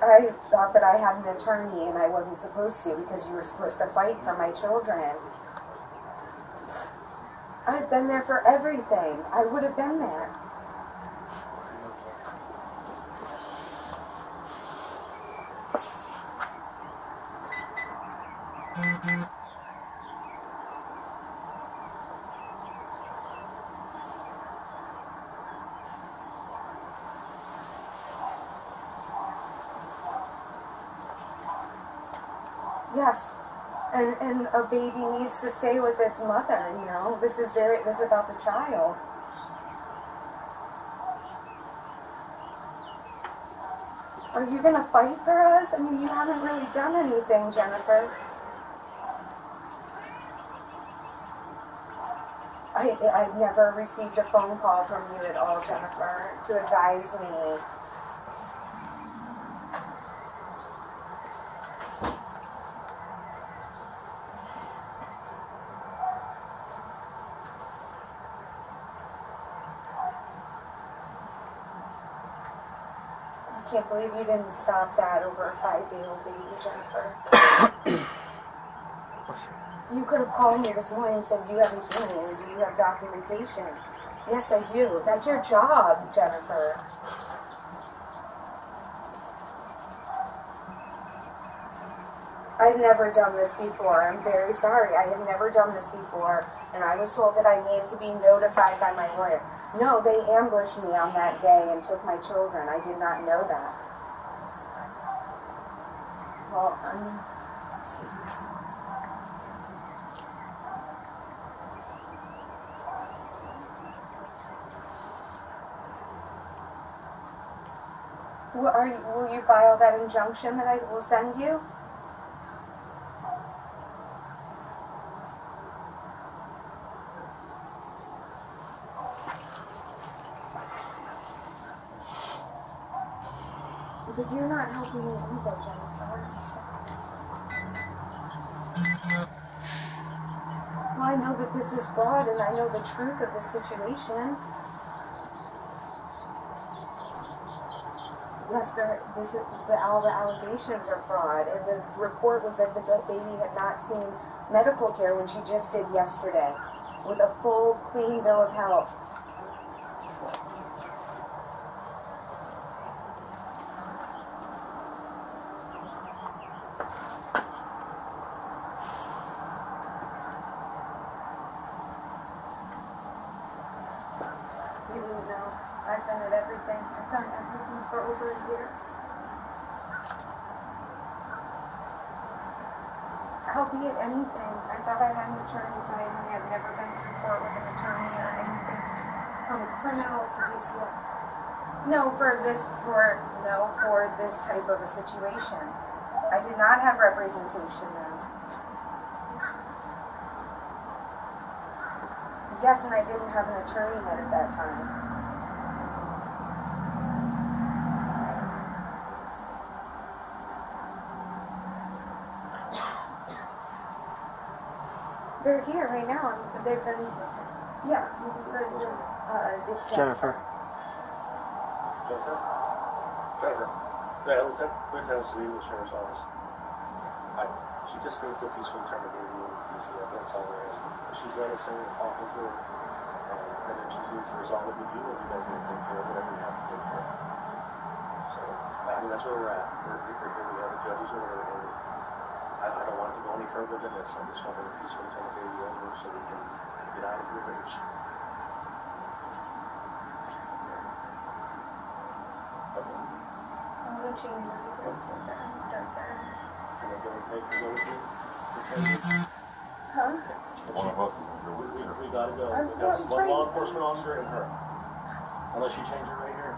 I thought that I had an attorney and I wasn't supposed to because you were supposed to fight for my children. I've been there for everything. I would have been there. Yes, and a baby needs to stay with its mother, you know. This is about the child. Are you going to fight for us? I mean, you haven't really done anything, Jennifer. I've never received a phone call from you at all, Jennifer, to advise me. I can't believe you didn't stop that over a 5-day-old baby, Jennifer. You could have called me this morning and said, you haven't seen me, or do you have documentation? Yes, I do. That's your job, Jennifer. I've never done this before. I'm very sorry. I have never done this before, and I was told that I needed to be notified by my lawyer. No, they ambushed me on that day and took my children. I did not know that. Well, will you file that injunction that I will send you? But you're not helping me either, Jennifer. Well, I know that this is fraud, and I know the truth of the situation. Yes, all the allegations are fraud, and the report was that the baby had not seen medical care when she just did yesterday, with a full, clean bill of health. You didn't know. I've done everything. I've done everything for over a year. Albeit anything. I thought I had an attorney, but I've never been to court with an attorney or anything. From criminal to DCF. No, for this type of a situation. I did not have representation then. Yes, and I didn't have an attorney at that time. They're here right now. They've been, yeah. It's Jennifer. Jennifer. Yeah, Lieutenant Savita with the Sheriff's Office. She just needs a peaceful terminating in DCF, that's all there is. She's innocent and talking to her, and if she needs to resolve it with you, or you guys need to take care of whatever you have to take care of. So, I mean, that's where we're at. We're here, we have a judge's order, and I don't further than this. I just want her to peacefully turn the baby over so we can get out of your reach. I'm going to change my room to darker. Can I get a paper to go with you? Huh? One of us is going to go with you. We gotta go. We got one law enforcement officer and her. Unless you change it right here.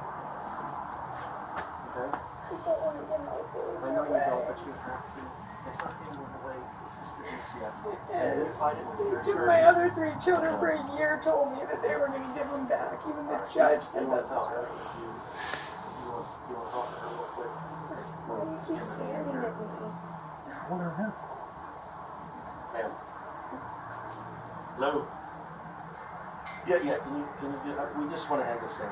Okay? I don't want to get my baby I know you don't, but you have to. It's not getting away. It's just a DCF. And if I didn't Took my other 3 children for a year, told me that they were going to give them back. Even the judge said that. tell her if you want to talk to her real quick. You keep staring at me. What are you? Ma'am. Hello? Yeah, can you get, we just want to have this thing.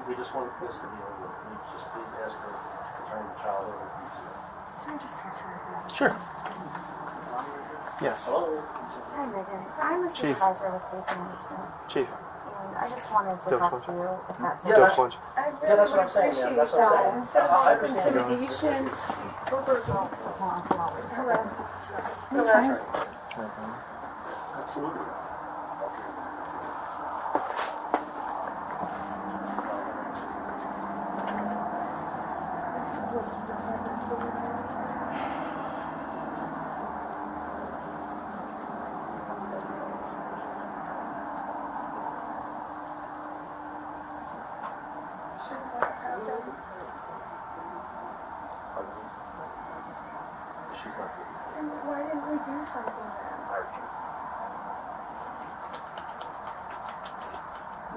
We just want this to be over with. Can you just please ask her to turn the child over, please? Can I just talk to her? Sure. Yes. Hello? Hi, Megan. I'm a Chief. supervisor with case management. Chief. And I just wanted to Don't talk flinch. to you, if that's Yeah, okay. Don't flinch. I really Yeah, that's what I'm saying, appreciate man. That's what I'm that. saying. Instead of all I this understand. intimidation. Go first. Hold on. Hello. Hello. Absolutely. She's not good. And why didn't we do something then?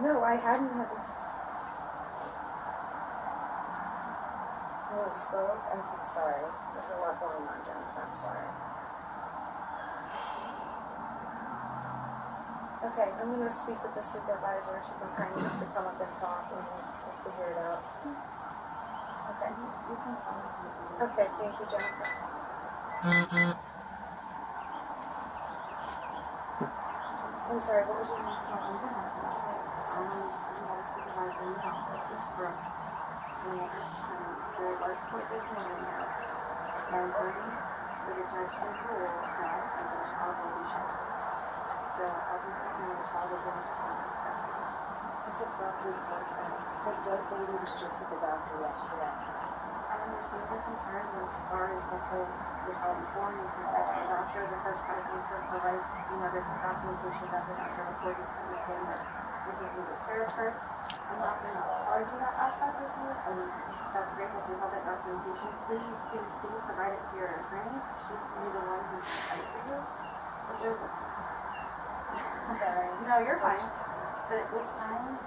No, I hadn't had a... Oh, spoke? I'm sorry. There's a lot going on, Jennifer. I'm sorry. Okay, I'm going to speak with the supervisor. She's been kind enough to come up and talk, and we'll figure it out. Okay. You can talk. Okay, thank you, Jennifer. I'm sorry, what was your name? I'm a supervisor in the office with Brooke. And there was court this morning at 9:30 where the judge said rule that the child will be sheltered. So as of right now, the child is in performance custody. It's a rough report. The baby was just at the doctor yesterday. I understand your concerns as far as the child born and contact the doctor. The first time I came to provide, there's some documentation that the doctor reported to me saying that we're taking good care of her. I'm not going to argue that aspect with you. I mean, that's great that you have that documentation. Please provide it to your attorney. She's going to be the one who's fight for you. But there's no... Sorry. No, you're fine. But it's fine.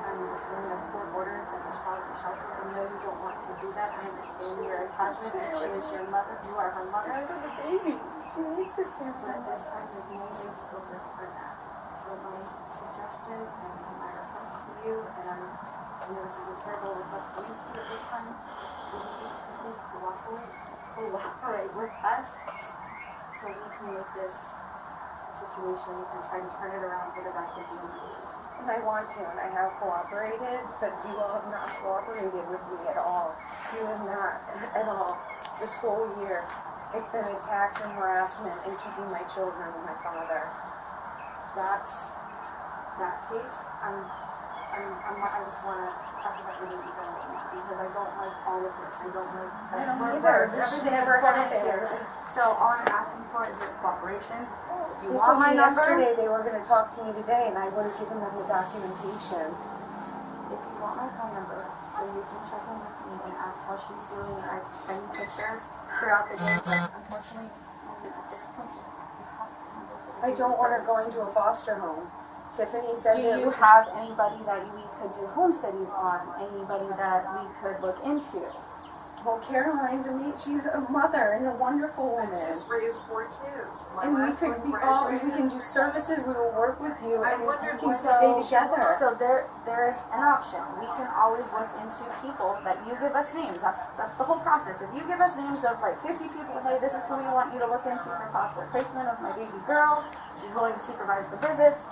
I'm assuming a court order that the child is sheltered. I know you don't want to do that. I understand your attachment and she is your mother. You are her mother. For the baby. She needs to stay with But at us. this time, there's no way to go for that. So my suggestion and my request to you, and I know this is a terrible request to you at this time, is if you could please cooperate with us so we can make this situation and try to turn it around for the rest of you. And I want to, and I have cooperated, but you all have not cooperated with me at all. You have not at all. This whole year, it's been attacks and harassment and keeping my children with my father. That case, I just want to talk about the baby family because I don't like all of this. I don't like I don't either. This should never happen. So all I'm asking for is your cooperation. They told me yesterday they were going to talk to me today, and I would have given them the documentation. If you want my phone number, so you can check in with me and ask how she's doing. I send you pictures throughout the day, but unfortunately, at this point, you have to handle it. I don't want her going to a foster home. Tiffany said Do you have anybody that we could do home studies on? Anybody that we could look into? Well, Caroline's she's a mother and a wonderful woman. Just raised 4 kids. My And we last could one be graduated. we can do services, we will work with you, I and we wondered can what stay together. So there is an option. We can always look into people that you give us names. That's the whole process. If you give us names of like 50 people, hey, this is who we want you to look into for possible placement of my baby girl. She's willing to supervise the visits.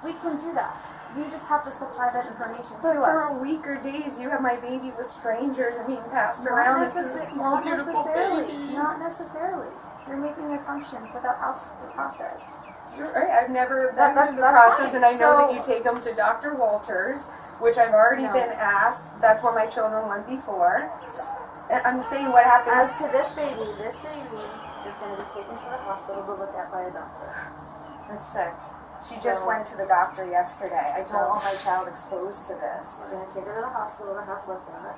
We can do that. You just have to supply that information But to for us. a week or days, you have my baby with strangers and being passed around. This is a small, beautiful baby. Not necessarily. You're making assumptions without the process. You're right. I've never been That- through the that's process, fine. and I know So- that you take them to Dr. Walters, which I've already No. been asked. That's where my children went before. And I'm saying what happened. As to this baby is going to be taken to the hospital to look at by a doctor. That's sick. She just went to the doctor yesterday. I don't want my child exposed to this. We're going to take her to the hospital to have looked at.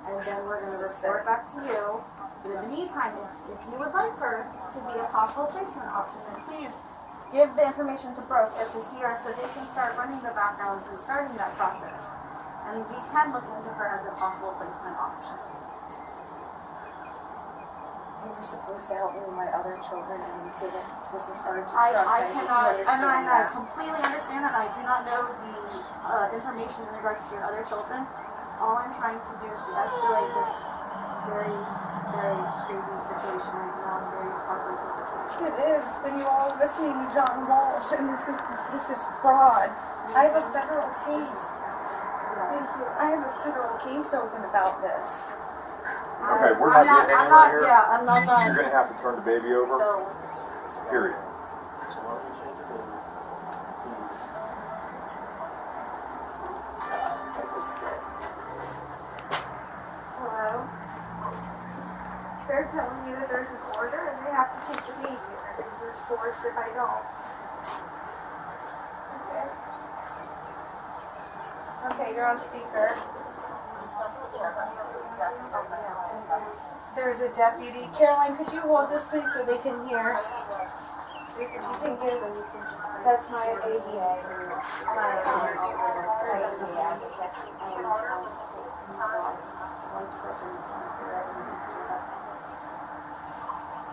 And then we're going to This is report sick. back to you. But in the meantime, if you would like her to be a possible placement option, then please give the information to Brooke or to CR so they can start running the backgrounds and starting that process. And we can look into her as a possible placement option. You were supposed to help me with my other children, and you didn't. This is hard to trust. I hope you cannot, understand and I that. completely understand that. I do not know the information in regards to your other children. All I'm trying to do is de-escalate this very, very crazy situation right now, very heartbreaking situation. It is, and you all listening to John Walsh, and this is fraud. I have a federal case. Thank you. I have a federal case open about this. Okay, we're not getting anywhere here. Yeah, I'm not done. You're gonna have to turn the baby over. So, Period. So why don't we change it over? Please. hello? They're telling me that there's an order and they have to take the baby and they're just forced if I don't. Okay. Okay, you're on speaker. There's a deputy. Caroline, could you hold this please so they can hear? If you can give, that's my ADA. My ADA advocate.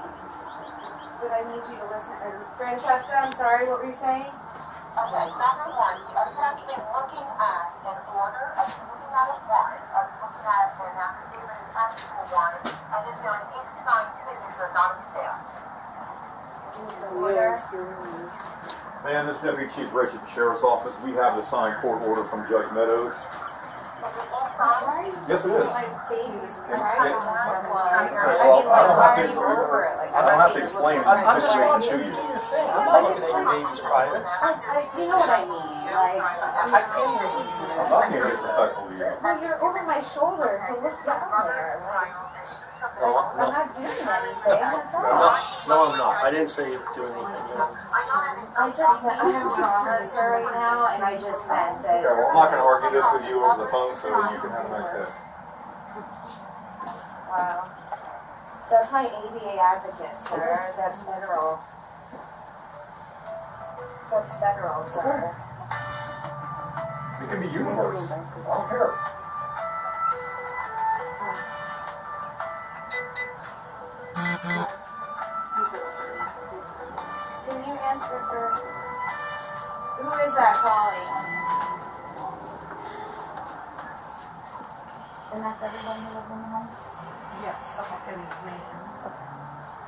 But I need you to listen. Francesca, I'm sorry, what were you saying? Okay, number one, we are currently looking at an order of looking at a warrant, of looking at an affidavit attached to a warrant, and is there an ink signed signature not a stamp? Man, this Deputy Chief Rich at the Sheriff's Office, we have the signed court order from Judge Meadows. Yes, it is. Well, I don't have to explain the situation to you. I'm not looking at your baby's privates. You know what I mean, like, I'm not being disrespectful to you. well, you're over my shoulder to look down there. I'm not doing anything, that's all. No, I'm not. I didn't say you were doing anything. I just meant, I'm a officer right now, and I just meant that. Okay, well, I'm not going to argue this with you over the phone, so you can have a nice day. Wow. That's my ADA advocate, sir. That's federal. That's federal, sir. It can be universe. I don't care. Can you answer her? Who is that calling? And that's everyone who lives in the home? Yes. Okay. And Meghan.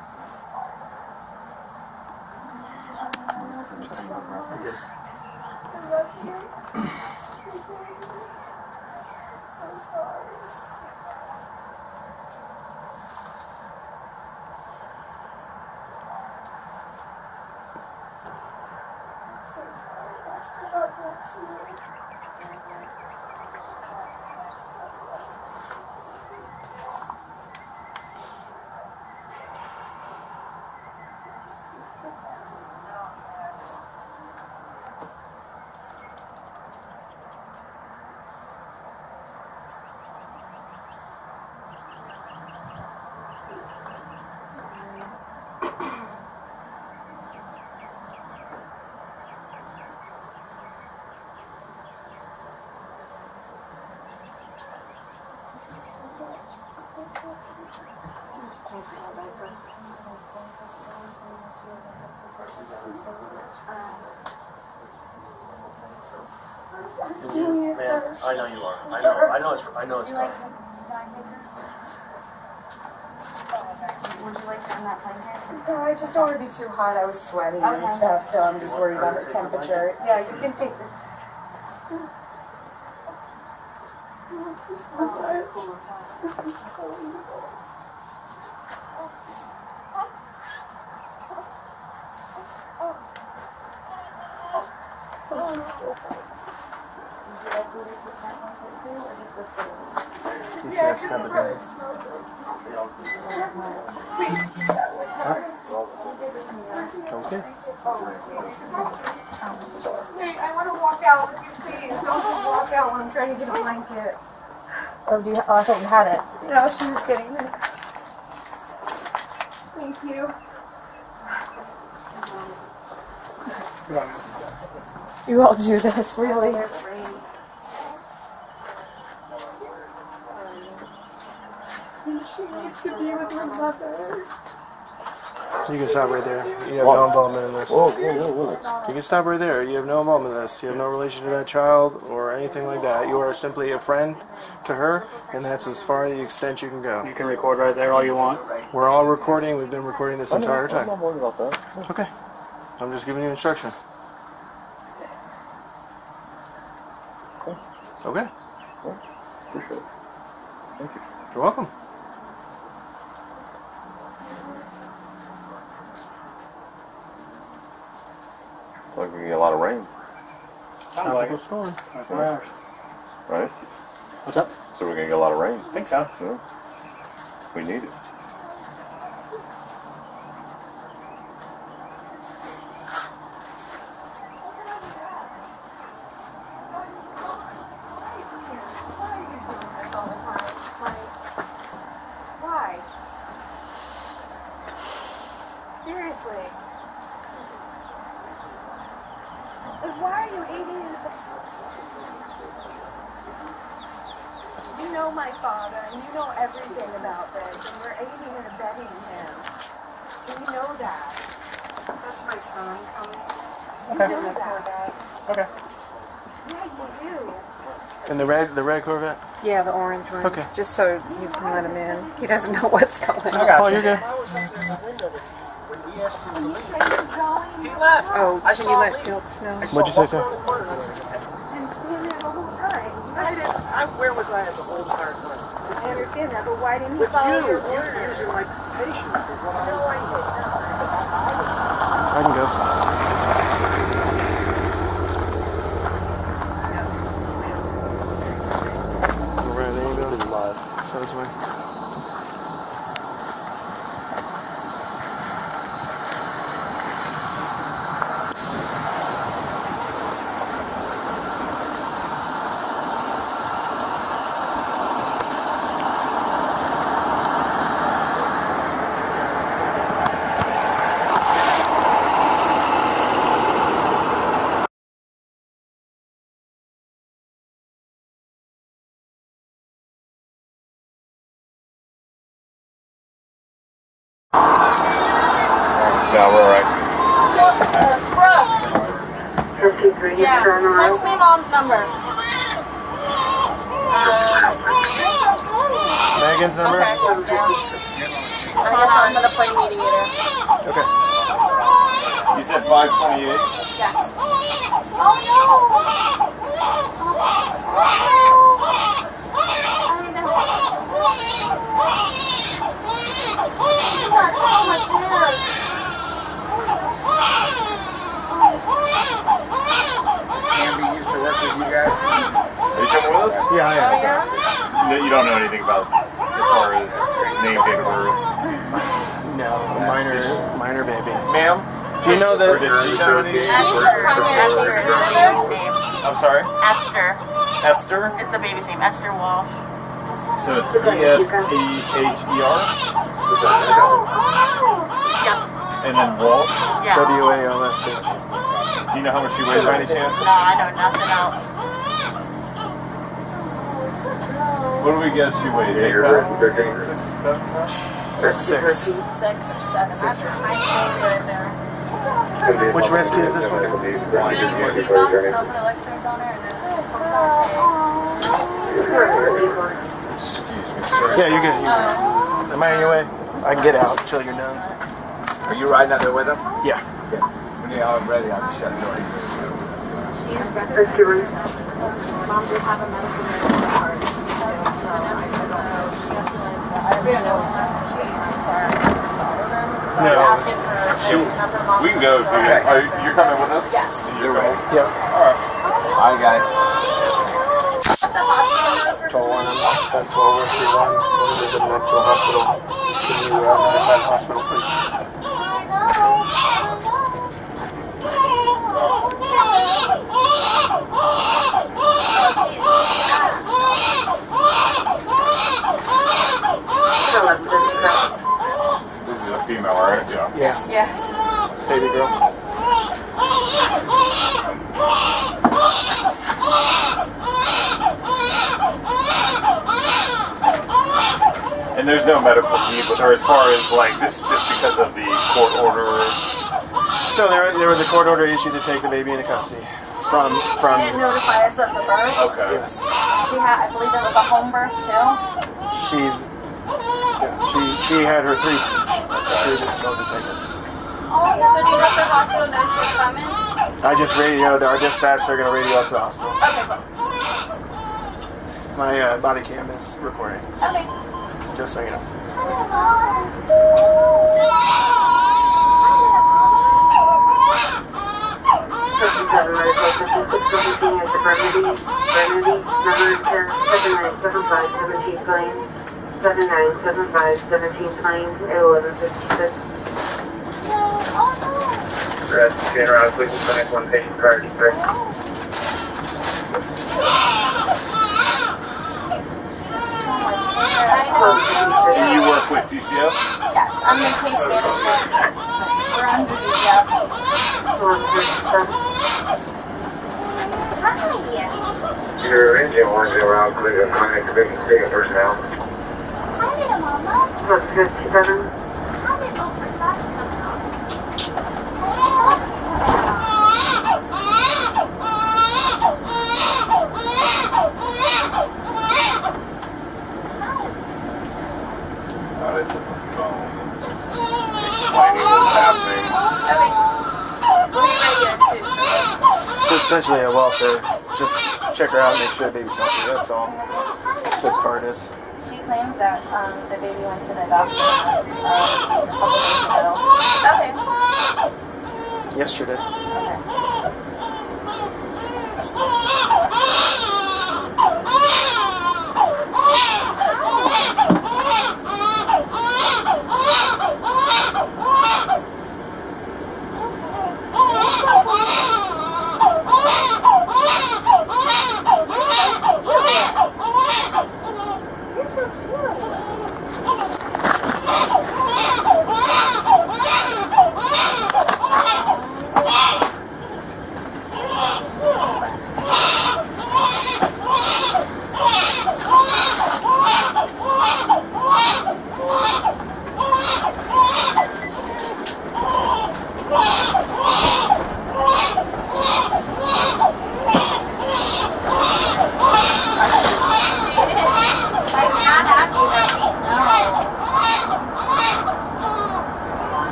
I love you. I'm so sorry. I'm so sorry, Master. God bless you. I'm doing it, Man, sir. I know you are. I know it's tough. Would you like to end that blanket? No, I just don't want to be too hot. I was sweating and Okay. stuff, so I'm just worried about the temperature. Yeah, you can take the. I'm sorry. This is so evil. TCF's got the gun. Okay. Hey, I want to walk out with you, please. Don't just walk out when I'm trying to get a blanket. Oh, I thought you had it. No, she was getting it. Thank you. You all do this, really? She needs to be with her mother. You can stop right there. You have no involvement in this. You can stop right there. You have no involvement in this. You have no relation to that child or anything like that. You are simply a friend to her, and that's as far the extent you can go. You can record right there all you want. We're all recording. We've been recording this entire time. I'm not worried about that. Okay. I'm just giving you instruction. Okay. Well, appreciate it. Thank you. You're welcome. Looks like we can get a lot of rain, Sounds like Tropical it. storm. 24 hours. right? What's up? So we're gonna get a lot of rain. I think so. Yeah. We need it. Why? Seriously. Like, why are you eating in the... You know my father, and you know everything about this, and you're aiding and abetting him. And you know that. That's my son coming. Okay. You know that. Okay. Yeah, you do. And the red Corvette? Yeah, the orange one. Okay. Just so you can let him in. He doesn't know what's going on. I got Oh, you. you're good. Oh, can you let Phillips know? What'd you say, sir? And stand there the whole time. Where was I the whole entire time? I understand that, but why didn't you follow your orders? Using my patience for what I No, I didn't. I can go. We're running an ambulance. It's live. So this way. Yeah, we're alright. Yeah. Text me mom's number. Megan's number? Okay. Yeah. I guess I'm gonna play mediator. Okay. You said 528? Yes. Amby used to work with you guys. Are you coming with us? Yeah, I am. Oh yeah. You don't know anything about as far as name, date of birth. No, minor baby. Ma'am? Do you know Or that? did you know any? I'm sorry? Esther Esther? is the baby's name. Esther Walsh. So it's E-S-T-H-E-R? Yep. And then Walsh? Yeah. W-A-L-S-H. Do you know how much she weighs by any chance? No, I know nothing else. What do we guess she weighed? 8 pounds? 6, 7 pounds? 6. 6 or 7. That's my name right there. Which rescue is this one? Excuse me, sir. Yeah, you're good. Am I on your way? I can get out until you're done. Are you riding out there with them? Yeah. When you're ready, I'll just shut the door. She's breastfeeding. Mom did have a medical card, so I don't know. We don't know when last time she ate my car. So I was asking for We can go if you Okay. you're coming with us? Yes. You're coming? Yeah. Alright. Alright, guys. Told one and sent 12-31. They've been meant to a hospital. Can you notify the hospital, please? This is a female, right? Yeah. Yeah. Yes. Baby girl. And there's no medical need with her as far as like this is just because of the court order. So there was a court order issued to take the baby into custody from. She didn't notify us of the birth. Okay. Yes. She had, I believe it was a home birth too. She had her 3. She was just told to take it. So do you know if the hospital knows she's coming? I just radioed our dispatch. They're going to radio up to the hospital. Okay. My body cam is recording. Okay. Just so you know. General Cleveland Clinic, 1 patient priority 3. Do you work with DCF? Yes, I'm in case management. We're on DCF. You're engine 10 Cleveland Clinic, Division State personnel. Hi, Mama. 57. Essentially a welfare. Just check her out and make sure the baby's healthy. That's all this part is. She claims that the baby went to the doctor a couple days ago. Okay. Yesterday.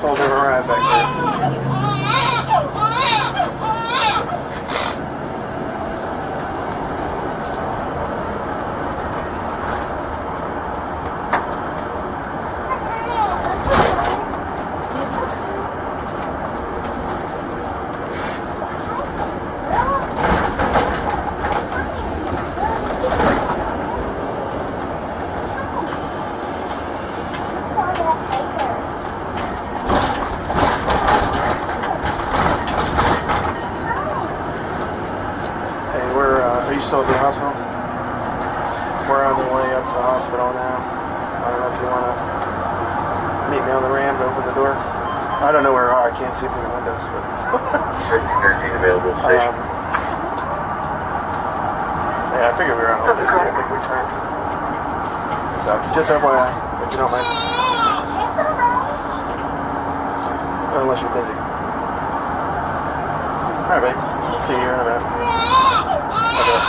Hold her right back there. Still at the hospital? We're on the way up to the hospital now. I don't know if you want to meet me on the ramp to open the door. I don't know where we are. I can't see through the windows. But available station. Yeah, I figured we were on this. I think we turned. So, just FYI, if you don't mind. Unless you're busy. Alright, babe. See you in a minute. Okay.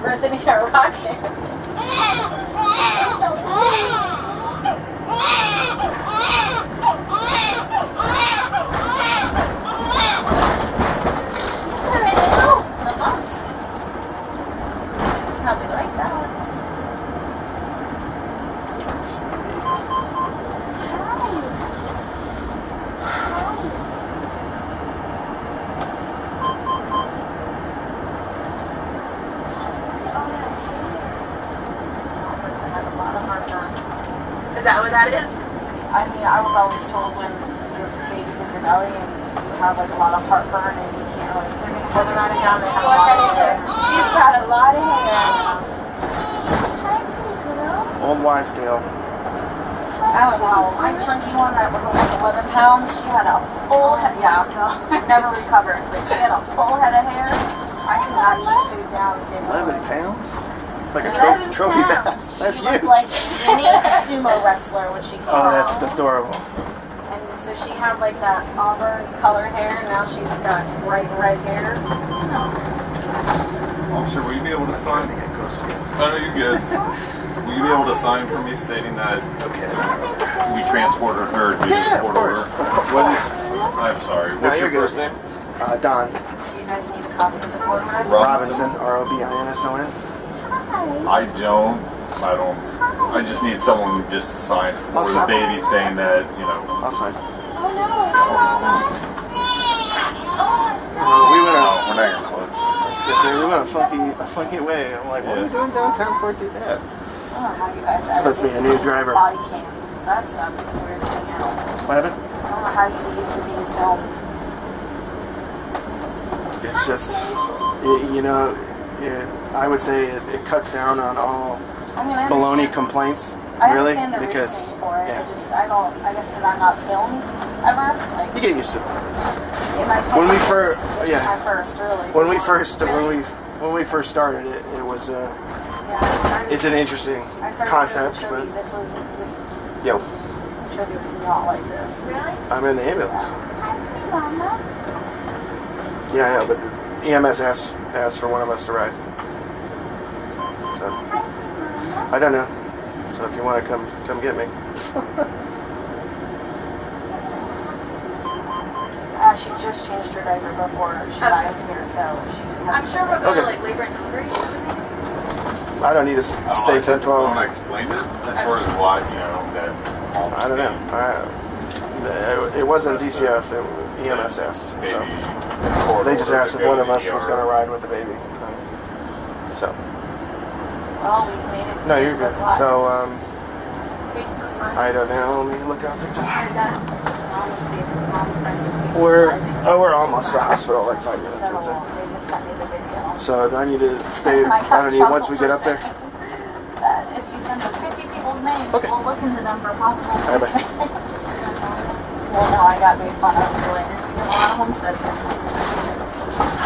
We're sitting here rocking. The bumps. Probably like that. Is that what that is? I mean, I was always told when your baby's in your belly and you have like a lot of heartburn and you can't like hold it down, they have a lot of hair. She's got a lot of hair. Old wives' tale. I don't know. My chunky one that was almost 11 pounds, she had a full head. Yeah, never recovered, but she had a full head of hair. I could not keep food down the same way. 11 pounds? It's like a trophy bass. That's She huge. looked like any sumo wrestler when she came Oh, out. that's adorable. And so she had like that auburn color hair, and now she's got bright red hair. Officer, will you be able to sign? Oh, no, you're good. Will you be able to sign for me stating that we transported her to the court order? What is? I'm sorry. What's your first name? Don. Do you guys need a copy of the court order? Robinson, R-O-B-I-N-S-O-N. I don't. I just need someone just to sign for the baby saying that, you know. I'll sign. We're not even close. We went a funky way. I'm like, what are we doing downtown 14th Ave? I don't know how you guys Supposed to be a new driver. Body cams. That's not weird thing out. What happened? I don't know how you used to being filmed. It's just, you know, I would say it cuts down on all baloney complaints. I really, understand the because reasoning for it. I guess because I'm not filmed ever. Like, you get used to it. In my When we 10 first, this is my first, really. when we first started it was it's an interesting concept, but this yo, tribute was not like this. Really? I'm in the ambulance. Yeah, I know, but the EMS asked for one of us to ride. So I don't know. So if you want to come get me. She just changed her diaper before she arrived here, so she. I'm sure we'll go to like labor and delivery. I don't need to stay 10-12. Want to explain it as far as why, you know, that. I don't know. It wasn't DCF. EMS asked. So they just asked if one of us was going to ride with the baby. So. Well, we made it to No, you're good. So Facebook Live. I don't know. Let me look out the Where's that? Mom's Facebook, mom's friend is Facebook. We're almost to the hospital, like 5 minutes. That's it. They just sent me the video. So do I need to stay? I don't need once we get up there. If you send us 50 people's names, we'll look into them for possible Bye-bye. Well, no, I got made fun of for like a lot of homestead kids.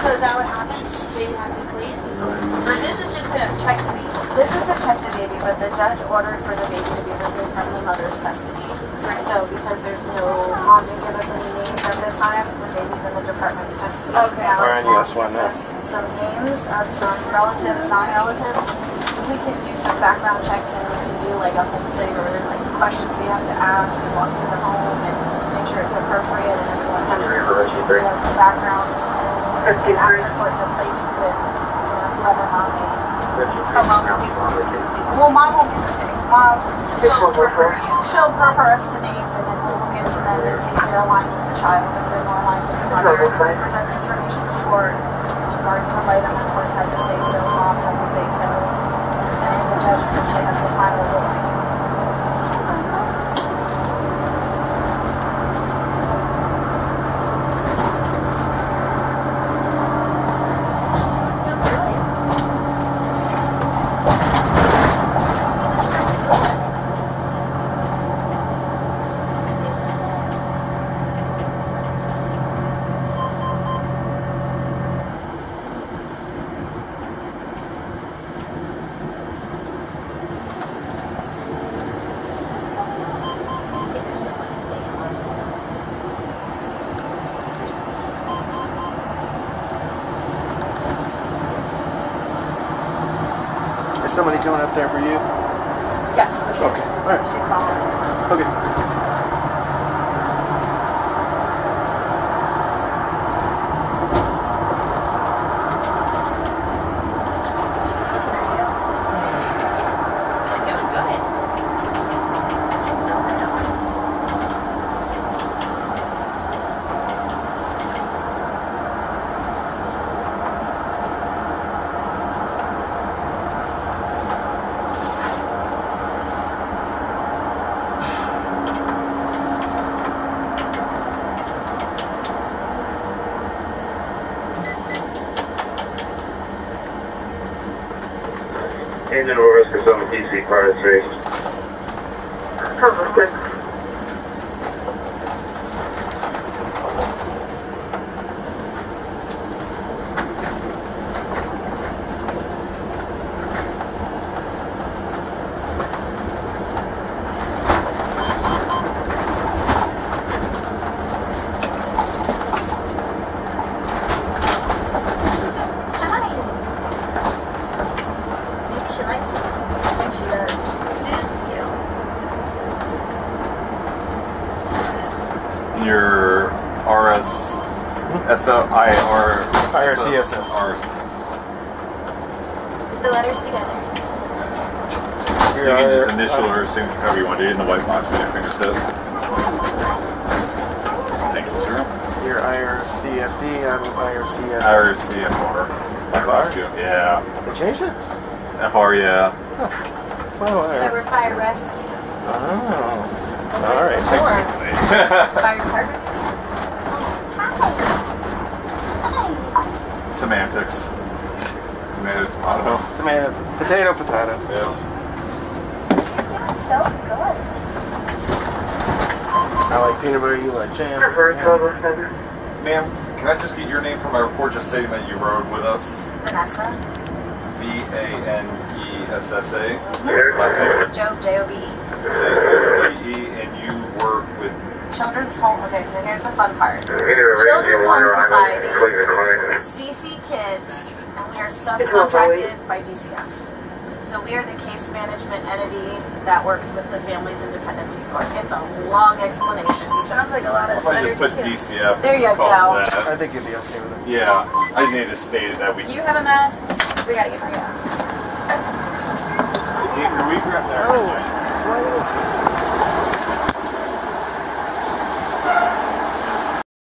So is that what happens? The baby has to be police? Or this is just to check the baby? This is to check the baby, but the judge ordered for the baby to be removed from the mother's custody. So because there's no mom didn't give us any names at the time, the baby's in the department's custody. Okay. Now, All right, yes, one now. some names of some relatives, non-relatives. We can do some background checks and we can do like a home study where there's like questions we have to ask and walk through the home and make sure it's appropriate and everyone has the backgrounds and ask the court to place with whoever mom may. Oh, mom will get Well, mom won't get the thing. Mom, she'll refer you. she'll refer us to names and then we'll look into them and see if they're aligned with the child, if they're more aligned with the mother. And then we present the information to the court. The guardian ad litem, of course, has to say so. Mom has to say so. And then the judge essentially has the final ruling. Is somebody coming up there for you? Yes, she is. Okay. All right. She's following. Okay. Engine orders for some DC part 3. Your IRCSO. Put the letters together. You can just initial or signature however you want to do it in the white box with your fingertip. Thank you, sir. You're IRCFD, I'm IRCSO. IRCFR. FR? Yeah. They changed it? FR, yeah. Oh. Well, whatever. Over fire rescue. Oh. Alright. Fire department. Semantics. Tomato, tomato. Tomato, potato, potato. Yeah. So good. I like peanut butter, you like jam. Ma'am, can I just get your name for my report, just stating that you rode with us? Vanessa. Vanessa. Last name? Joe, J-O-B-E. J-O-B-E, and you work with Children's Home. Okay, so here's the fun part. Children's Home Society, CC Kids, and we are subcontracted by DCF. So we are the case management entity that works with the Families Independency Court. It's a long explanation. Sounds like a lot of I letters just put too. DCF. There you go. I think you'd be okay with it. Yeah, I just need to state it that we. You have a mask. We gotta get rid of it. Can we grab that? Oh,